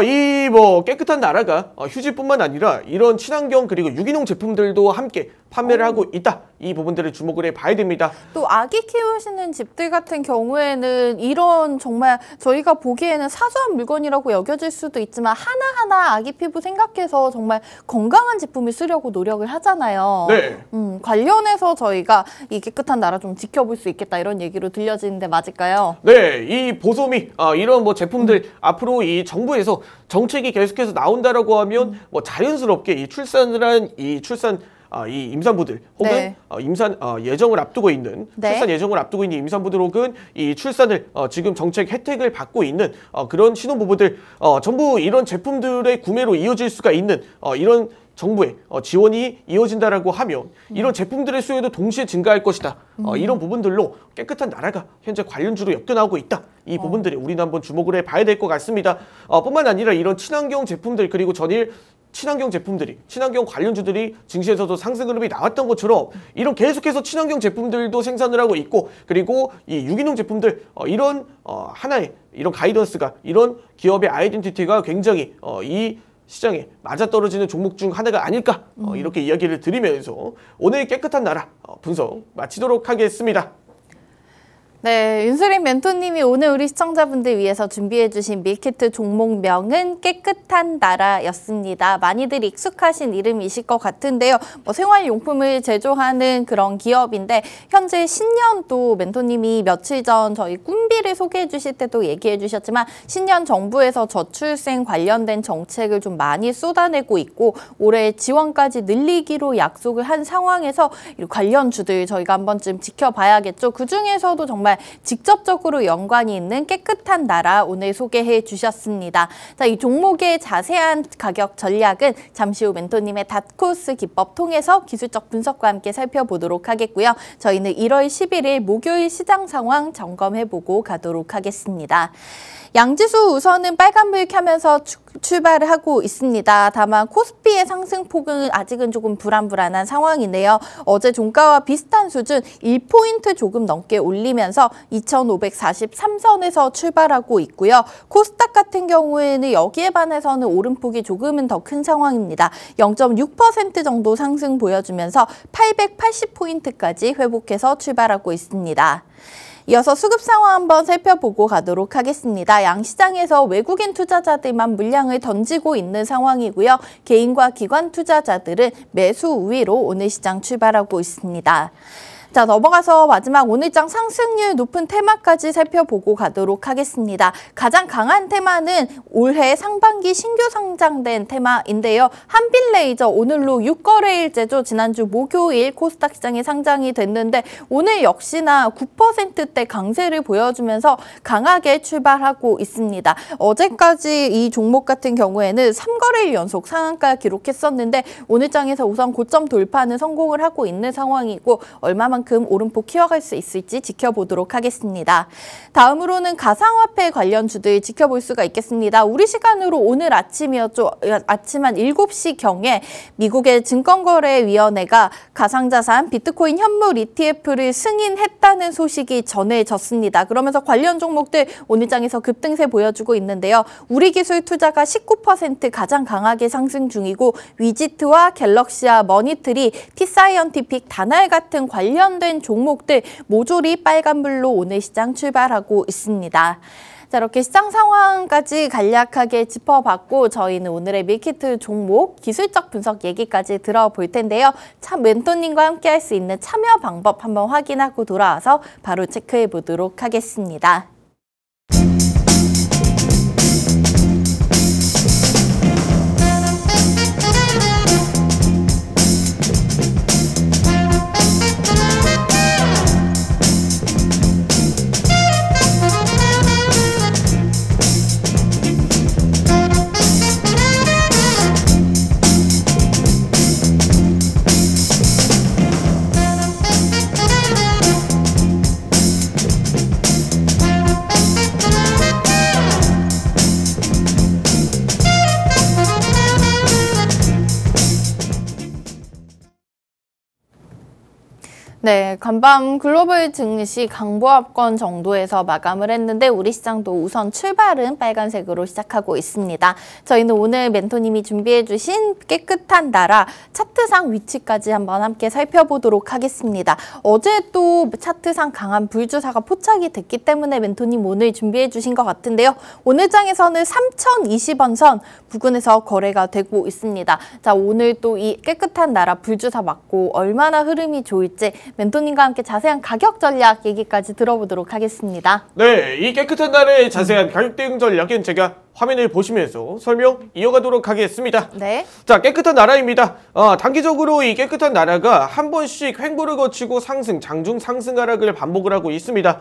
이 뭐 깨끗한 나라가 휴지뿐만 아니라 이런 친환경 그리고 유기농 제품들도 함께 판매를 하고 있다. 이 부분들을 주목을 해봐야 됩니다. 또 아기 키우시는 집들 같은 경우에는 이런 정말 저희가 보기에는 사소한 물건이라고 여겨질 수도 있지만 하나하나 아기 피부 생각해서 정말 건강한 제품을 쓰려고 노력을 하잖아요. 네. 관련해서 저희가 이 깨끗한 나라 좀 지켜볼 수 있겠다 이런 얘기로 들려지는데 맞을까요? 네, 이 보소미 이런 뭐 제품들 앞으로 이 정부에서 정책이 계속해서 나온다라고 하면 뭐 자연스럽게 이 출산을 한 이 임산부들 혹은 임산 예정을 앞두고 있는 출산 예정을 앞두고 있는 임산부들 혹은 이 출산을 지금 정책 혜택을 받고 있는 그런 신혼부부들 전부 이런 제품들의 구매로 이어질 수가 있는 이런 정부의 지원이 이어진다라고 하면 이런 제품들의 수요도 동시에 증가할 것이다. 이런 부분들로 깨끗한 나라가 현재 관련주로 엮여나오고 있다. 이 부분들이 우리는 한번 주목을 해봐야 될 것 같습니다. 뿐만 아니라 이런 친환경 제품들 그리고 전일 친환경 제품들이, 친환경 관련주들이 증시에서도 상승 흐름이 나왔던 것처럼 이런 계속해서 친환경 제품들도 생산을 하고 있고 그리고 이 유기농 제품들 이런 하나의 이런 가이던스가 이런 기업의 아이덴티티가 굉장히 이 시장에 맞아떨어지는 종목 중 하나가 아닐까 이렇게 이야기를 드리면서 오늘 깨끗한 나라 분석 마치도록 하겠습니다. 네, 윤수림 멘토님이 오늘 우리 시청자분들 위해서 준비해주신 밀키트 종목명은 깨끗한 나라였습니다. 많이들 익숙하신 이름이실 것 같은데요. 뭐 생활용품을 제조하는 그런 기업인데 현재 신년도 멘토님이 며칠 전 저희 꿈비를 소개해 주실 때도 얘기해 주셨지만 신년 정부에서 저출생 관련된 정책을 좀 많이 쏟아내고 있고 올해 지원까지 늘리기로 약속을 한 상황에서 관련주들 저희가 한 번쯤 지켜봐야겠죠. 그중에서도 정말 직접적으로 연관이 있는 깨끗한 나라 오늘 소개해 주셨습니다. 자, 이 종목의 자세한 가격 전략은 잠시 후 멘토님의 닷코스 기법 통해서 기술적 분석과 함께 살펴보도록 하겠고요. 저희는 1월 11일 목요일 시장 상황 점검해보고 가도록 하겠습니다. 양지수 우선은 빨간불 켜면서 출발을 하고 있습니다. 다만 코스피의 상승폭은 아직은 조금 불안한 상황이네요. 어제 종가와 비슷한 수준 1포인트 조금 넘게 올리면서 2543선에서 출발하고 있고요. 코스닥 같은 경우에는 여기에 반해서는 오름폭이 조금은 더 큰 상황입니다. 0.6% 정도 상승 보여주면서 880포인트까지 회복해서 출발하고 있습니다. 이어서 수급 상황 한번 살펴보고 가도록 하겠습니다. 양시장에서 외국인 투자자들만 물량을 던지고 있는 상황이고요. 개인과 기관 투자자들은 매수 우위로 오늘 시장 출발하고 있습니다. 자, 넘어가서 마지막 오늘장 상승률 높은 테마까지 살펴보고 가도록 하겠습니다. 가장 강한 테마는 올해 상반기 신규 상장된 테마인데요. 한빛레이저 오늘로 6거래일째죠. 지난주 목요일 코스닥 시장에 상장이 됐는데 오늘 역시나 9%대 강세를 보여주면서 강하게 출발하고 있습니다. 어제까지 이 종목 같은 경우에는 3거래일 연속 상한가 기록했었는데 오늘장에서 우선 고점 돌파는 성공을 하고 있는 상황이고 얼마만큼 오름폭 키워갈 수 있을지 지켜보도록 하겠습니다. 다음으로는 가상화폐 관련주들 지켜볼 수가 있겠습니다. 우리 시간으로 오늘 아침이었죠. 아침 한 7시경에 미국의 증권거래위원회가 가상자산 비트코인 현물 ETF를 승인했다는 소식이 전해졌습니다. 그러면서 관련 종목들 오늘장에서 급등세 보여주고 있는데요. 우리기술투자가 19% 가장 강하게 상승 중이고 위지트와 갤럭시와 머니트리, 티사이언티픽, 다날 같은 관련 관련된 종목들 모조리 빨간불로 오늘 시장 출발하고 있습니다. 자, 이렇게 시장 상황까지 간략하게 짚어봤고 저희는 오늘의 밀키트 종목 기술적 분석 얘기까지 들어볼 텐데요. 참 멘토님과 함께 할 수 있는 참여 방법 한번 확인하고 돌아와서 바로 체크해 보도록 하겠습니다. 네, 간밤 글로벌 증시 강보합권 정도에서 마감을 했는데 우리 시장도 우선 출발은 빨간색으로 시작하고 있습니다. 저희는 오늘 멘토님이 준비해 주신 깨끗한 나라 차트상 위치까지 한번 함께 살펴보도록 하겠습니다. 어제 또 차트상 강한 불주사가 포착이 됐기 때문에 멘토님 오늘 준비해 주신 것 같은데요. 오늘 장에서는 3020원 선 부근에서 거래가 되고 있습니다. 자, 오늘 또 이 깨끗한 나라 불주사 맞고 얼마나 흐름이 좋을지 멘토님과 함께 자세한 가격 전략 얘기까지 들어보도록 하겠습니다. 네, 이 깨끗한 나라의 자세한 가격 대응 전략은 제가 화면을 보시면서 설명 이어가도록 하겠습니다. 네. 자, 깨끗한 나라입니다. 단기적으로 이 깨끗한 나라가 한 번씩 횡보를 거치고 상승, 장중 상승 하락을 반복을 하고 있습니다.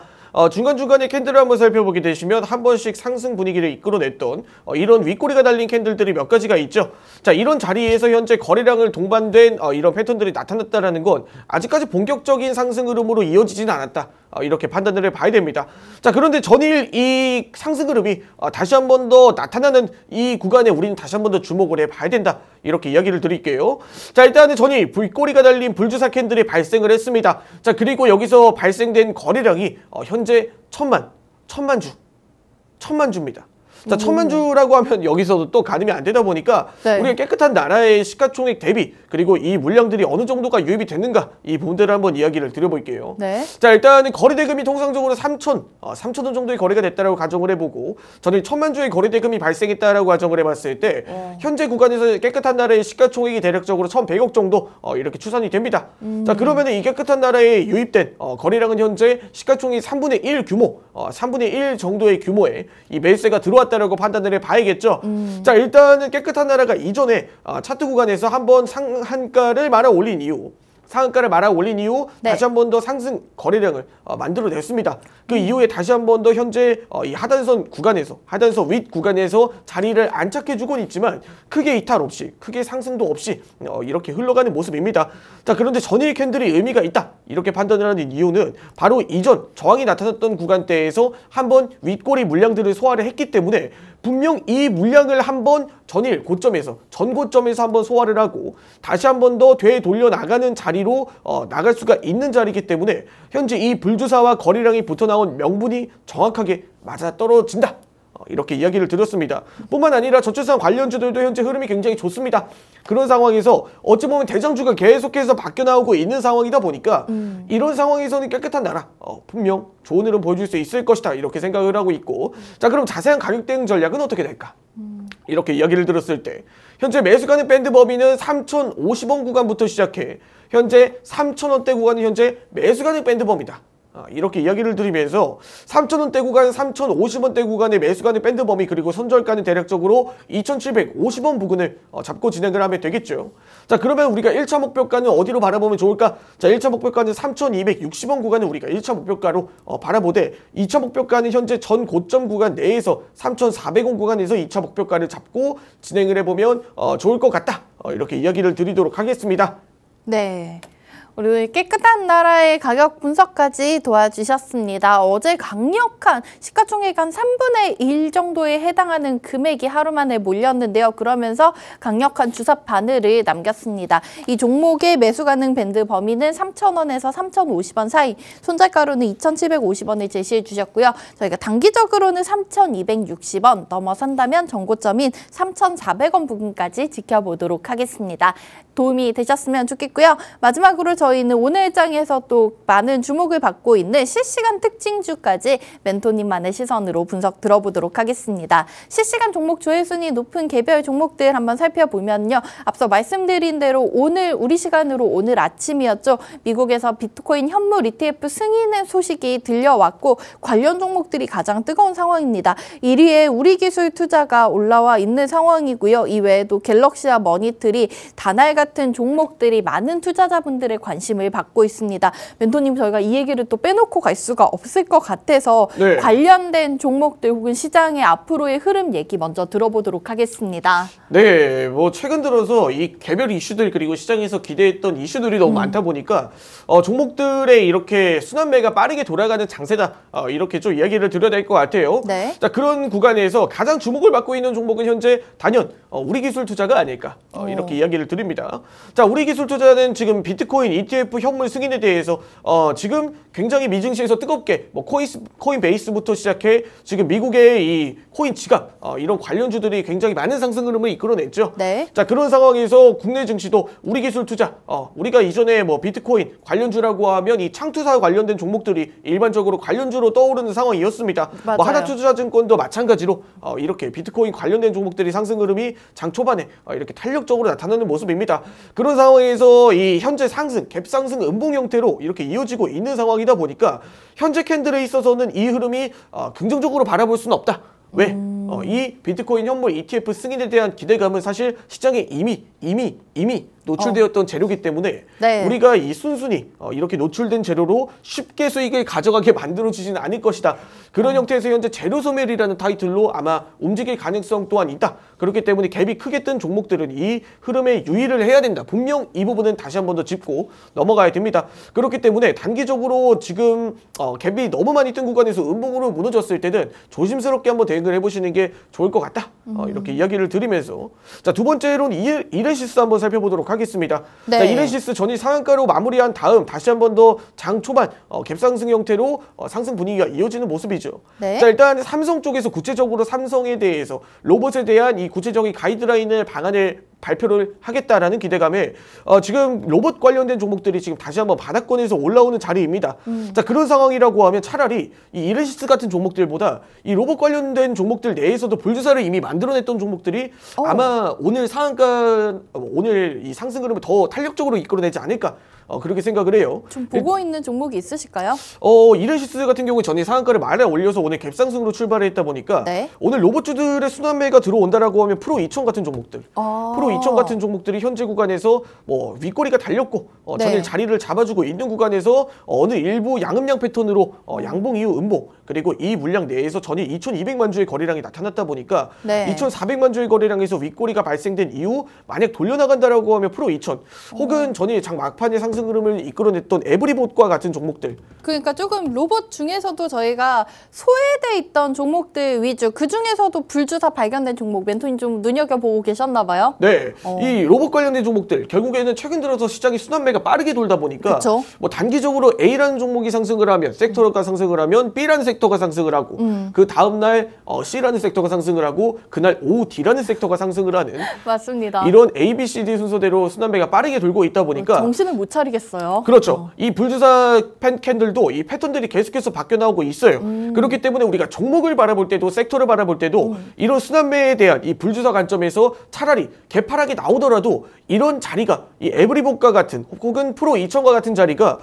중간중간에 캔들을 한번 살펴보게 되시면 한 번씩 상승 분위기를 이끌어냈던 이런 윗꼬리가 달린 캔들들이 몇 가지가 있죠. 자, 이런 자리에서 현재 거래량을 동반된 이런 패턴들이 나타났다는 건 아직까지 본격적인 상승 흐름으로 이어지지는 않았다. 이렇게 판단을 해봐야 됩니다. 자, 그런데 전일 이 상승 흐름이 다시 한 번 더 나타나는 이 구간에 우리는 다시 한 번 더 주목을 해봐야 된다. 이렇게 이야기를 드릴게요. 자, 일단은 전일 윗꼬리가 달린 불주사 캔들이 발생을 했습니다. 자, 그리고 여기서 발생된 거래량이 현재 천만 주입니다. 자, 1000만 주라고 하면 여기서도 또 가늠이 안 되다 보니까 네. 우리가 깨끗한 나라의 시가총액 대비 그리고 이 물량들이 어느 정도가 유입이 됐는가 이 부분들을 한번 이야기를 드려볼게요. 네. 자, 일단은 거래대금이 통상적으로 3,000원 정도의 거래가 됐다라고 가정을 해보고 저는 1000만 주의 거래대금이 발생했다라고 가정을 해봤을 때 현재 구간에서 깨끗한 나라의 시가총액이 대략적으로 1,100억 정도 이렇게 추산이 됩니다. 자, 그러면은 이 깨끗한 나라에 유입된 거래량은 현재 시가총액 3분의 1 규모, 3분의 1 정도의 규모의 이 매수세가 들어왔다 라고 판단을 해봐야겠죠. 자, 일단은 깨끗한 나라가 이전에 차트 구간에서 한번 상한가를 말아 올린 이후 네. 다시 한 번 더 상승 거래량을 만들어냈습니다. 그 이후에 다시 한 번 더 현재 이 하단선 윗 구간에서 자리를 안착해주곤 있지만 크게 이탈 없이 크게 상승도 없이 이렇게 흘러가는 모습입니다. 자, 그런데 전일 캔들이 의미가 있다 이렇게 판단을 하는 이유는 바로 이전 저항이 나타났던 구간대에서 한번 윗꼬리 물량들을 소화를 했기 때문에 분명 이 물량을 한번 전일 고점에서 전고점에서 한번 소화를 하고 다시 한번 더 되돌려 나가는 자리로 나갈 수가 있는 자리이기 때문에 현재 이 불주사와 거래량이 붙어 나온 명분이 정확하게 맞아떨어진다. 이렇게 이야기를 드렸습니다. 뿐만 아니라 저출산 관련주들도 현재 흐름이 굉장히 좋습니다. 그런 상황에서 어찌 보면 대장주가 계속해서 바뀌어 나오고 있는 상황이다 보니까 이런 상황에서는 깨끗한 나라 분명 좋은 흐름 보여줄 수 있을 것이다 이렇게 생각을 하고 있고 자, 그럼 자세한 가격 대응 전략은 어떻게 될까? 이렇게 이야기를 들었을 때 현재 매수 가능 밴드 범위는 3,050원 구간부터 시작해 현재 3,000원대 구간이 현재 매수 가능 밴드 범위다. 이렇게 이야기를 드리면서 3,000원대 구간, 3,050원대 구간의 매수 가능 밴드 범위 그리고 손절가는 대략적으로 2,750원 부근을 잡고 진행을 하면 되겠죠. 자, 그러면 우리가 1차 목표가는 어디로 바라보면 좋을까? 자, 1차 목표가는 3,260원 구간을 우리가 1차 목표가로 바라보되 2차 목표가는 현재 전 고점 구간 내에서 3,400원 구간에서 2차 목표가를 잡고 진행을 해보면 좋을 것 같다. 이렇게 이야기를 드리도록 하겠습니다. 네. 우리 깨끗한 나라의 가격 분석까지 도와주셨습니다. 어제 강력한 시가총액 한 3분의 1 정도에 해당하는 금액이 하루 만에 몰렸는데요. 그러면서 강력한 주사 바늘을 남겼습니다. 이 종목의 매수 가능 밴드 범위는 3,000원에서 3,050원 사이, 손절가로는 2,750원을 제시해 주셨고요. 저희가 단기적으로는 3,260원 넘어선다면 정고점인 3,400원 부근까지 지켜보도록 하겠습니다. 도움이 되셨으면 좋겠고요. 마지막으로 저희는 오늘 장에서 또 많은 주목을 받고 있는 실시간 특징주까지 멘토님만의 시선으로 분석 들어보도록 하겠습니다. 실시간 종목 조회순위 높은 개별 종목들 한번 살펴보면요. 앞서 말씀드린 대로 오늘 우리 시간으로 오늘 아침이었죠. 미국에서 비트코인 현물 ETF 승인의 소식이 들려왔고 관련 종목들이 가장 뜨거운 상황입니다. 1위에 우리기술투자가 올라와 있는 상황이고요. 이외에도 갤럭시와 머니트리, 다날 같은 종목들이 많은 투자자분들의 관심을 받고 있습니다. 멘토님 저희가 이 얘기를 또 빼놓고 갈 수가 없을 것 같아서 네. 관련된 종목들 혹은 시장의 앞으로의 흐름 얘기 먼저 들어보도록 하겠습니다. 네, 뭐 최근 들어서 이 개별 이슈들 그리고 시장에서 기대했던 이슈들이 너무 많다 보니까 종목들의 이렇게 순환매가 빠르게 돌아가는 장세다 이렇게 좀 이야기를 드려야 될 것 같아요. 네. 자, 그런 구간에서 가장 주목을 받고 있는 종목은 현재 단연 우리기술투자가 아닐까 이렇게 이야기를 드립니다. 자, 우리기술투자는 지금 비트코인 ETF 현물 승인에 대해서 지금 굉장히 미증시에서 뜨겁게 뭐 코인베이스부터 시작해 지금 미국의 이 코인 지갑 이런 관련주들이 굉장히 많은 상승 흐름을 이끌어냈죠. 네. 자, 그런 상황에서 국내 증시도 우리기술투자 우리가 이전에 뭐 비트코인 관련주라고 하면 이 창투사 관련된 종목들이 일반적으로 관련주로 떠오르는 상황이었습니다. 맞아요. 뭐 하나투자증권도 마찬가지로 이렇게 비트코인 관련된 종목들이 상승 흐름이 장 초반에 이렇게 탄력적으로 나타나는 모습입니다. 그런 상황에서 이 현재 상승, 갭 상승 음봉 형태로 이렇게 이어지고 있는 상황이다 보니까 현재 캔들에 있어서는 이 흐름이 긍정적으로 바라볼 수는 없다. 왜? 이 비트코인 현물 ETF 승인에 대한 기대감은 사실 시장에 이미 노출되었던 재료이기 때문에 네. 우리가 이 순순히 이렇게 노출된 재료로 쉽게 수익을 가져가게 만들어주지는 않을 것이다. 그런 형태에서 현재 재료 소멸이라는 타이틀로 아마 움직일 가능성 또한 있다. 그렇기 때문에 갭이 크게 뜬 종목들은 이 흐름에 유의를 해야 된다. 분명 이 부분은 다시 한 번 더 짚고 넘어가야 됩니다. 그렇기 때문에 단기적으로 지금 갭이 너무 많이 뜬 구간에서 음봉으로 무너졌을 때는 조심스럽게 한번 대응을 해보시는 게 좋을 것 같다. 이렇게 이야기를 드리면서 자, 두 번째로는 이레시스 한번 살펴보도록 하겠습니다. 네. 자, 이레시스 전일 상한가로 마무리한 다음 다시 한 번 더 장 초반 갭상승 형태로 상승 분위기가 이어지는 모습이죠. 네. 자, 일단 삼성 쪽에서 구체적으로 삼성에 대해서 로봇에 대한 이 구체적인 가이드라인을 방안을 발표를 하겠다라는 기대감에 지금 로봇 관련된 종목들이 지금 다시 한번 바닥권에서 올라오는 자리입니다. 자, 그런 상황이라고 하면 차라리 이 이레시스 같은 종목들보다 이 로봇 관련된 종목들 내에서도 불주사를 이미 만들어냈던 종목들이 아마 오늘 상한가 오늘 이 상승 흐름을 더 탄력적으로 이끌어내지 않을까 그렇게 생각을 해요. 좀 보고 있는 종목이 있으실까요? 이레시스 같은 경우에 전에 상한가를 많이 올려서 오늘 갭상승으로 출발을 했다 보니까 네. 오늘 로봇주들의 순환매가 들어온다라고 하면 프로 2000 같은 종목들 프로 2000 같은 종목들이 현재 구간에서 뭐 윗꼬리가 달렸고 전일 자리를 잡아주고 있는 구간에서 어느 일부 양음양 패턴으로 양봉 이후 음봉 그리고 이 물량 내에서 전일 2200만 주의 거래량이 나타났다 보니까 2400만 주의 거래량에서 윗꼬리가 발생된 이후 만약 돌려나간다라고 하면 프로 2000 혹은 전일 장 막판의 상승 흐름을 이끌어냈던 에브리봇과 같은 종목들. 그러니까 조금 로봇 중에서도 저희가 소외돼 있던 종목들 위주, 그 중에서도 불주사 발견된 종목 멘토님 좀 눈여겨보고 계셨나 봐요. 네, 이 로봇 관련된 종목들 결국에는 최근 들어서 시장이 순환매가 빠르게 돌다 보니까 그쵸? 뭐 단기적으로 A라는 종목이 상승을 하면 섹터가 상승을 하면 B라는 섹터가 상승을 하고 그 다음날 C라는 섹터가 상승을 하고 그날 오후 D라는 섹터가 상승을 하는 맞습니다. 이런 A, B, C, D 순서대로 순환매가 빠르게 돌고 있다 보니까 정신을 못 차리겠어요. 그렇죠. 이 불주사 캔들도 이 패턴들이 계속해서 바뀌어 나오고 있어요. 그렇기 때문에 우리가 종목을 바라볼 때도 섹터를 바라볼 때도 이런 순환매에 대한 이 불주사 관점에서 차라리 개파락이 나오더라도 이런 자리가 이 에브리봇과 같은 혹은 프로 2000과 같은 자리가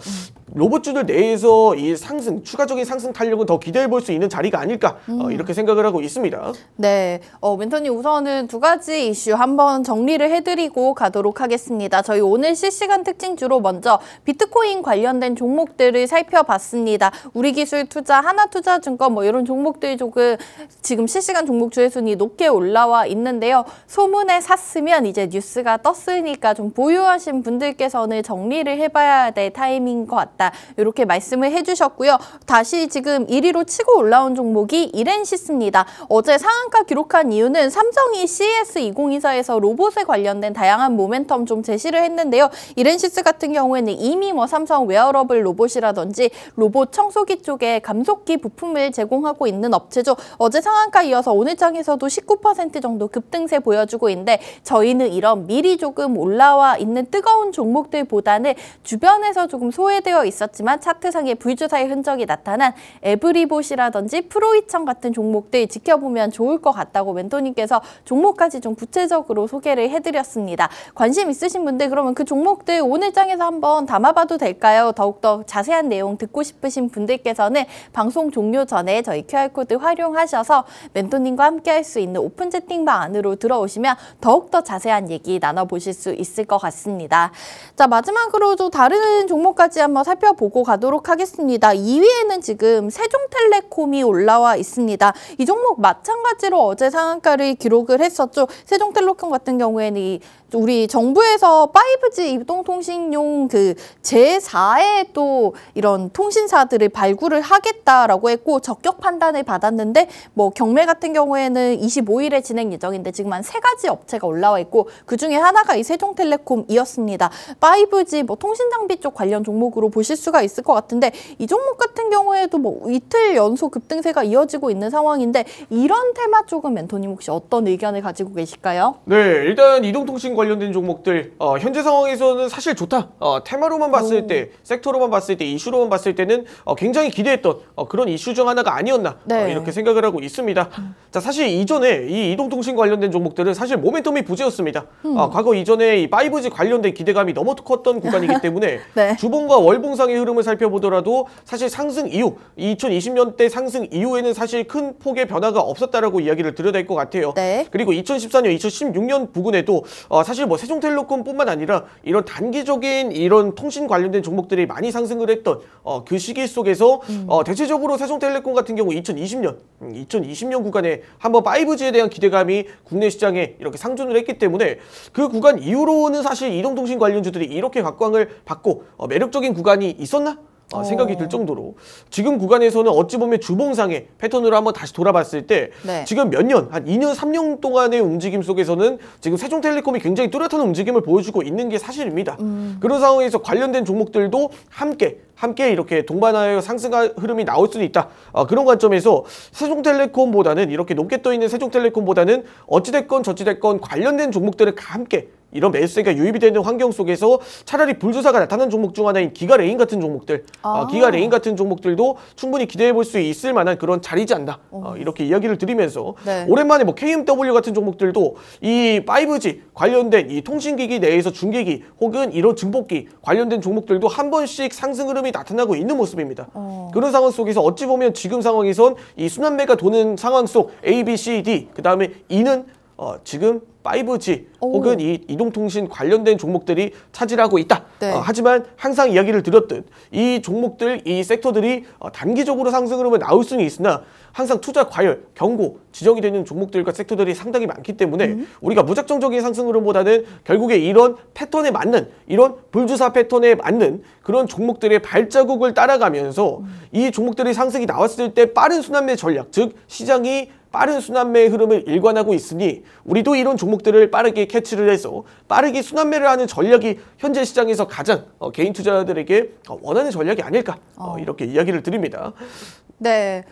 로봇주들 내에서 이 상승, 추가적인 상승 탄력은 더 기대해 볼 수 있는 자리가 아닐까 이렇게 생각을 하고 있습니다. 네, 멘토님 우선은 두 가지 이슈 한번 정리를 해드리고 가도록 하겠습니다. 저희 오늘 실시간 특징주로 먼저 비트코인 관련된 종목들을 살펴봤습니다. 우리기술투자, 하나투자증권 뭐 이런 종목들 조금 지금 실시간 종목 조회순위 높게 올라와 있는데요. 소문에 샀으면 이제 뉴스가 떴으니까 좀 보유하신 분들께서는 정리를 해봐야 될 타이밍인 것 같다. 있다. 이렇게 말씀을 해주셨고요. 다시 지금 1위로 치고 올라온 종목이 이렌시스입니다. 어제 상한가 기록한 이유는 삼성이 CES 2024에서 로봇에 관련된 다양한 모멘텀 좀 제시를 했는데요. 이렌시스 같은 경우에는 이미 삼성 웨어러블 로봇이라든지 로봇 청소기 쪽에 감속기 부품을 제공하고 있는 업체죠. 어제 상한가 이어서 오늘 장에서도 19% 정도 급등세 보여주고 있는데 저희는 이런 미리 조금 올라와 있는 뜨거운 종목들보다는 주변에서 조금 소외되어 있었지만 차트상의 불주사의 흔적이 나타난 에브리봇이라든지 프로이청 같은 종목들 지켜보면 좋을 것 같다고 멘토님께서 종목까지 좀 구체적으로 소개를 해드렸습니다. 관심 있으신 분들 그러면 그 종목들 오늘 장에서 한번 담아봐도 될까요? 더욱더 자세한 내용 듣고 싶으신 분들께서는 방송 종료 전에 저희 QR코드 활용하셔서 멘토님과 함께 할 수 있는 오픈 채팅방 안으로 들어오시면 더욱더 자세한 얘기 나눠보실 수 있을 것 같습니다. 자, 마지막으로도 다른 종목까지 한번 살펴보고 가도록 하겠습니다. 2위에는 지금 세종텔레콤이 올라와 있습니다. 이 종목 마찬가지로 어제 상한가를 기록을 했었죠. 세종텔레콤 같은 경우에는 우리 정부에서 5G 이동통신용 그 제4의 또 이런 통신사들을 발굴을 하겠다라고 했고 적격 판단을 받았는데 경매 같은 경우에는 25일에 진행 예정인데 지금 한 3가지 업체가 올라와 있고 그중에 하나가 이 세종텔레콤이었습니다. 5G 통신장비 쪽 관련 종목으로 보실 수가 있을 것 같은데 이 종목 같은 경우에도 이틀 연속 급등세가 이어지고 있는 상황인데 이런 테마 쪽은 멘토님 혹시 어떤 의견을 가지고 계실까요? 네, 일단 이동통신 관련된 종목들 현재 상황에서는 사실 좋다. 테마로만 봤을 때, 섹터로만 봤을 때, 이슈로만 봤을 때는 굉장히 기대했던 그런 이슈 중 하나가 아니었나 네. 이렇게 생각을 하고 있습니다. 자, 사실 이전에 이 이동통신 관련된 종목들은 사실 모멘텀이 부재였습니다. 과거 이전에 이 5G 관련된 기대감이 너무 컸던 구간이기 때문에 네. 주봉과 월봉상의 흐름을 살펴보더라도 사실 상승 이후 2020년대 상승 이후에는 사실 큰 폭의 변화가 없었다라고 이야기를 드려야 될 것 같아요. 네. 그리고 2014년, 2016년 부근에도 사실 세종텔레콤뿐만 아니라 이런 단기적인 이런 통신 관련된 종목들이 많이 상승을 했던 그 시기 속에서 대체적으로 세종텔레콤 같은 경우 2020년 구간에 한번 5G에 대한 기대감이 국내 시장에 이렇게 상존을 했기 때문에 그 구간 이후로는 사실 이동통신 관련주들이 이렇게 각광을 받고 매력적인 구간이 있었나? 생각이 들 정도로 지금 구간에서는 어찌 보면 주봉상의 패턴으로 한번 다시 돌아봤을 때 네. 지금 몇 년, 한 2년, 3년 동안의 움직임 속에서는 지금 세종텔레콤이 굉장히 뚜렷한 움직임을 보여주고 있는 게 사실입니다. 그런 상황에서 관련된 종목들도 함께 이렇게 동반하여 상승 흐름이 나올 수는 있다. 그런 관점에서 세종텔레콤보다는 이렇게 높게 떠있는 세종텔레콤보다는 어찌됐건 저찌됐건 관련된 종목들을 함께 이런 매수세가 유입이 되는 환경 속에서 차라리 불주사가 나타난 종목 중 하나인 기가레인 같은 종목들, 기가레인 같은 종목들도 충분히 기대해 볼 수 있을 만한 그런 자리지 않나 이렇게 이야기를 드리면서 네. 오랜만에 KMW 같은 종목들도 이 5G 관련된 이 통신기기 내에서 중계기 혹은 이런 증폭기 관련된 종목들도 한 번씩 상승 흐름이 나타나고 있는 모습입니다. 그런 상황 속에서 어찌 보면 지금 상황에선 이 순환매가 도는 상황 속 A, B, C, D 그 다음에 E는 지금 5G 혹은 이 이동통신 관련된 종목들이 차지하고 있다. 네. 하지만 항상 이야기를 드렸듯 이 종목들, 이 섹터들이 단기적으로 상승 흐름을 나올 수는 있으나 항상 투자 과열, 경고, 지정이 되는 종목들과 섹터들이 상당히 많기 때문에 우리가 무작정적인 상승 흐름보다는 결국에 이런 패턴에 맞는 이런 불주사 패턴에 맞는 그런 종목들의 발자국을 따라가면서 이 종목들이 상승이 나왔을 때 빠른 순환매 전략, 즉 시장이 빠른 순환매의 흐름을 일관하고 있으니 우리도 이런 종목들을 빠르게 캐치를 해서 빠르게 순환매를 하는 전략이 현재 시장에서 가장 개인 투자자들에게 원하는 전략이 아닐까 이렇게 이야기를 드립니다. 네.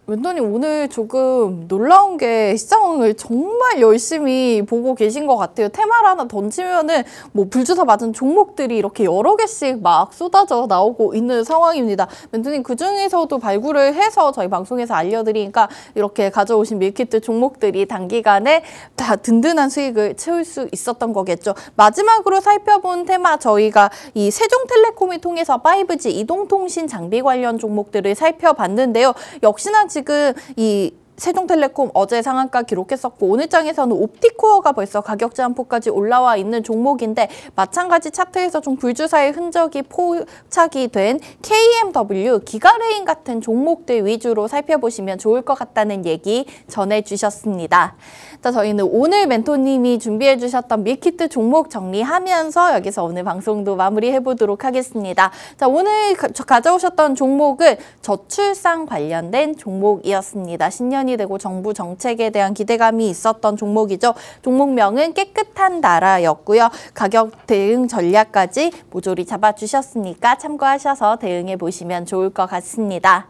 멘토님 오늘 조금 놀라운 게 시장을 정말 열심히 보고 계신 것 같아요. 테마를 하나 던지면은 불주사 맞은 종목들이 이렇게 여러 개씩 막 쏟아져 나오고 있는 상황입니다. 멘토님 그 중에서도 발굴을 해서 저희 방송에서 알려드리니까 이렇게 가져오신 밀키트 종목들이 단기간에 다 든든한 수익을 채울 수 있었던 거겠죠. 마지막으로 살펴본 테마 저희가 이 세종텔레콤을 통해서 5G 이동통신 장비 관련 종목들을 살펴봤는데요. 역시나 지금 이 세종텔레콤 어제 상한가 기록했었고 오늘 장에서는 옵티코어가 벌써 가격 제한폭까지 올라와 있는 종목인데 마찬가지 차트에서 좀 불주사의 흔적이 포착이 된 KMW, 기가레인 같은 종목들 위주로 살펴보시면 좋을 것 같다는 얘기 전해주셨습니다. 자, 저희는 오늘 멘토님이 준비해 주셨던 밀키트 종목 정리하면서 여기서 오늘 방송도 마무리해 보도록 하겠습니다. 자, 오늘 가져오셨던 종목은 저출산 관련된 종목이었습니다. 신년이 되고 정부 정책에 대한 기대감이 있었던 종목이죠. 종목명은 깨끗한 나라였고요. 가격 대응 전략까지 모조리 잡아주셨으니까 참고하셔서 대응해 보시면 좋을 것 같습니다.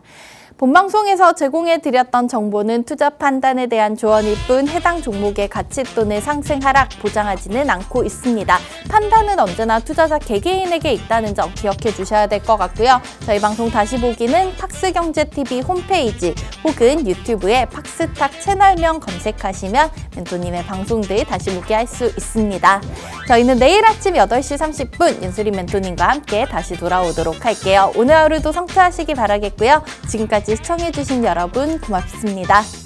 본방송에서 제공해드렸던 정보는 투자 판단에 대한 조언일 뿐 해당 종목의 가치 또는 상승 하락 보장하지는 않고 있습니다. 판단은 언제나 투자자 개개인에게 있다는 점 기억해 주셔야 될 것 같고요. 저희 방송 다시 보기는 팍스경제TV 홈페이지 혹은 유튜브에 팍스탁 채널명 검색하시면 멘토님의 방송들 다시 보기 할 수 있습니다. 저희는 내일 아침 8시 30분 윤수리 멘토님과 함께 다시 돌아오도록 할게요. 오늘 하루도 성투하시기 바라겠고요. 지금까지 시청해주신 여러분 고맙습니다.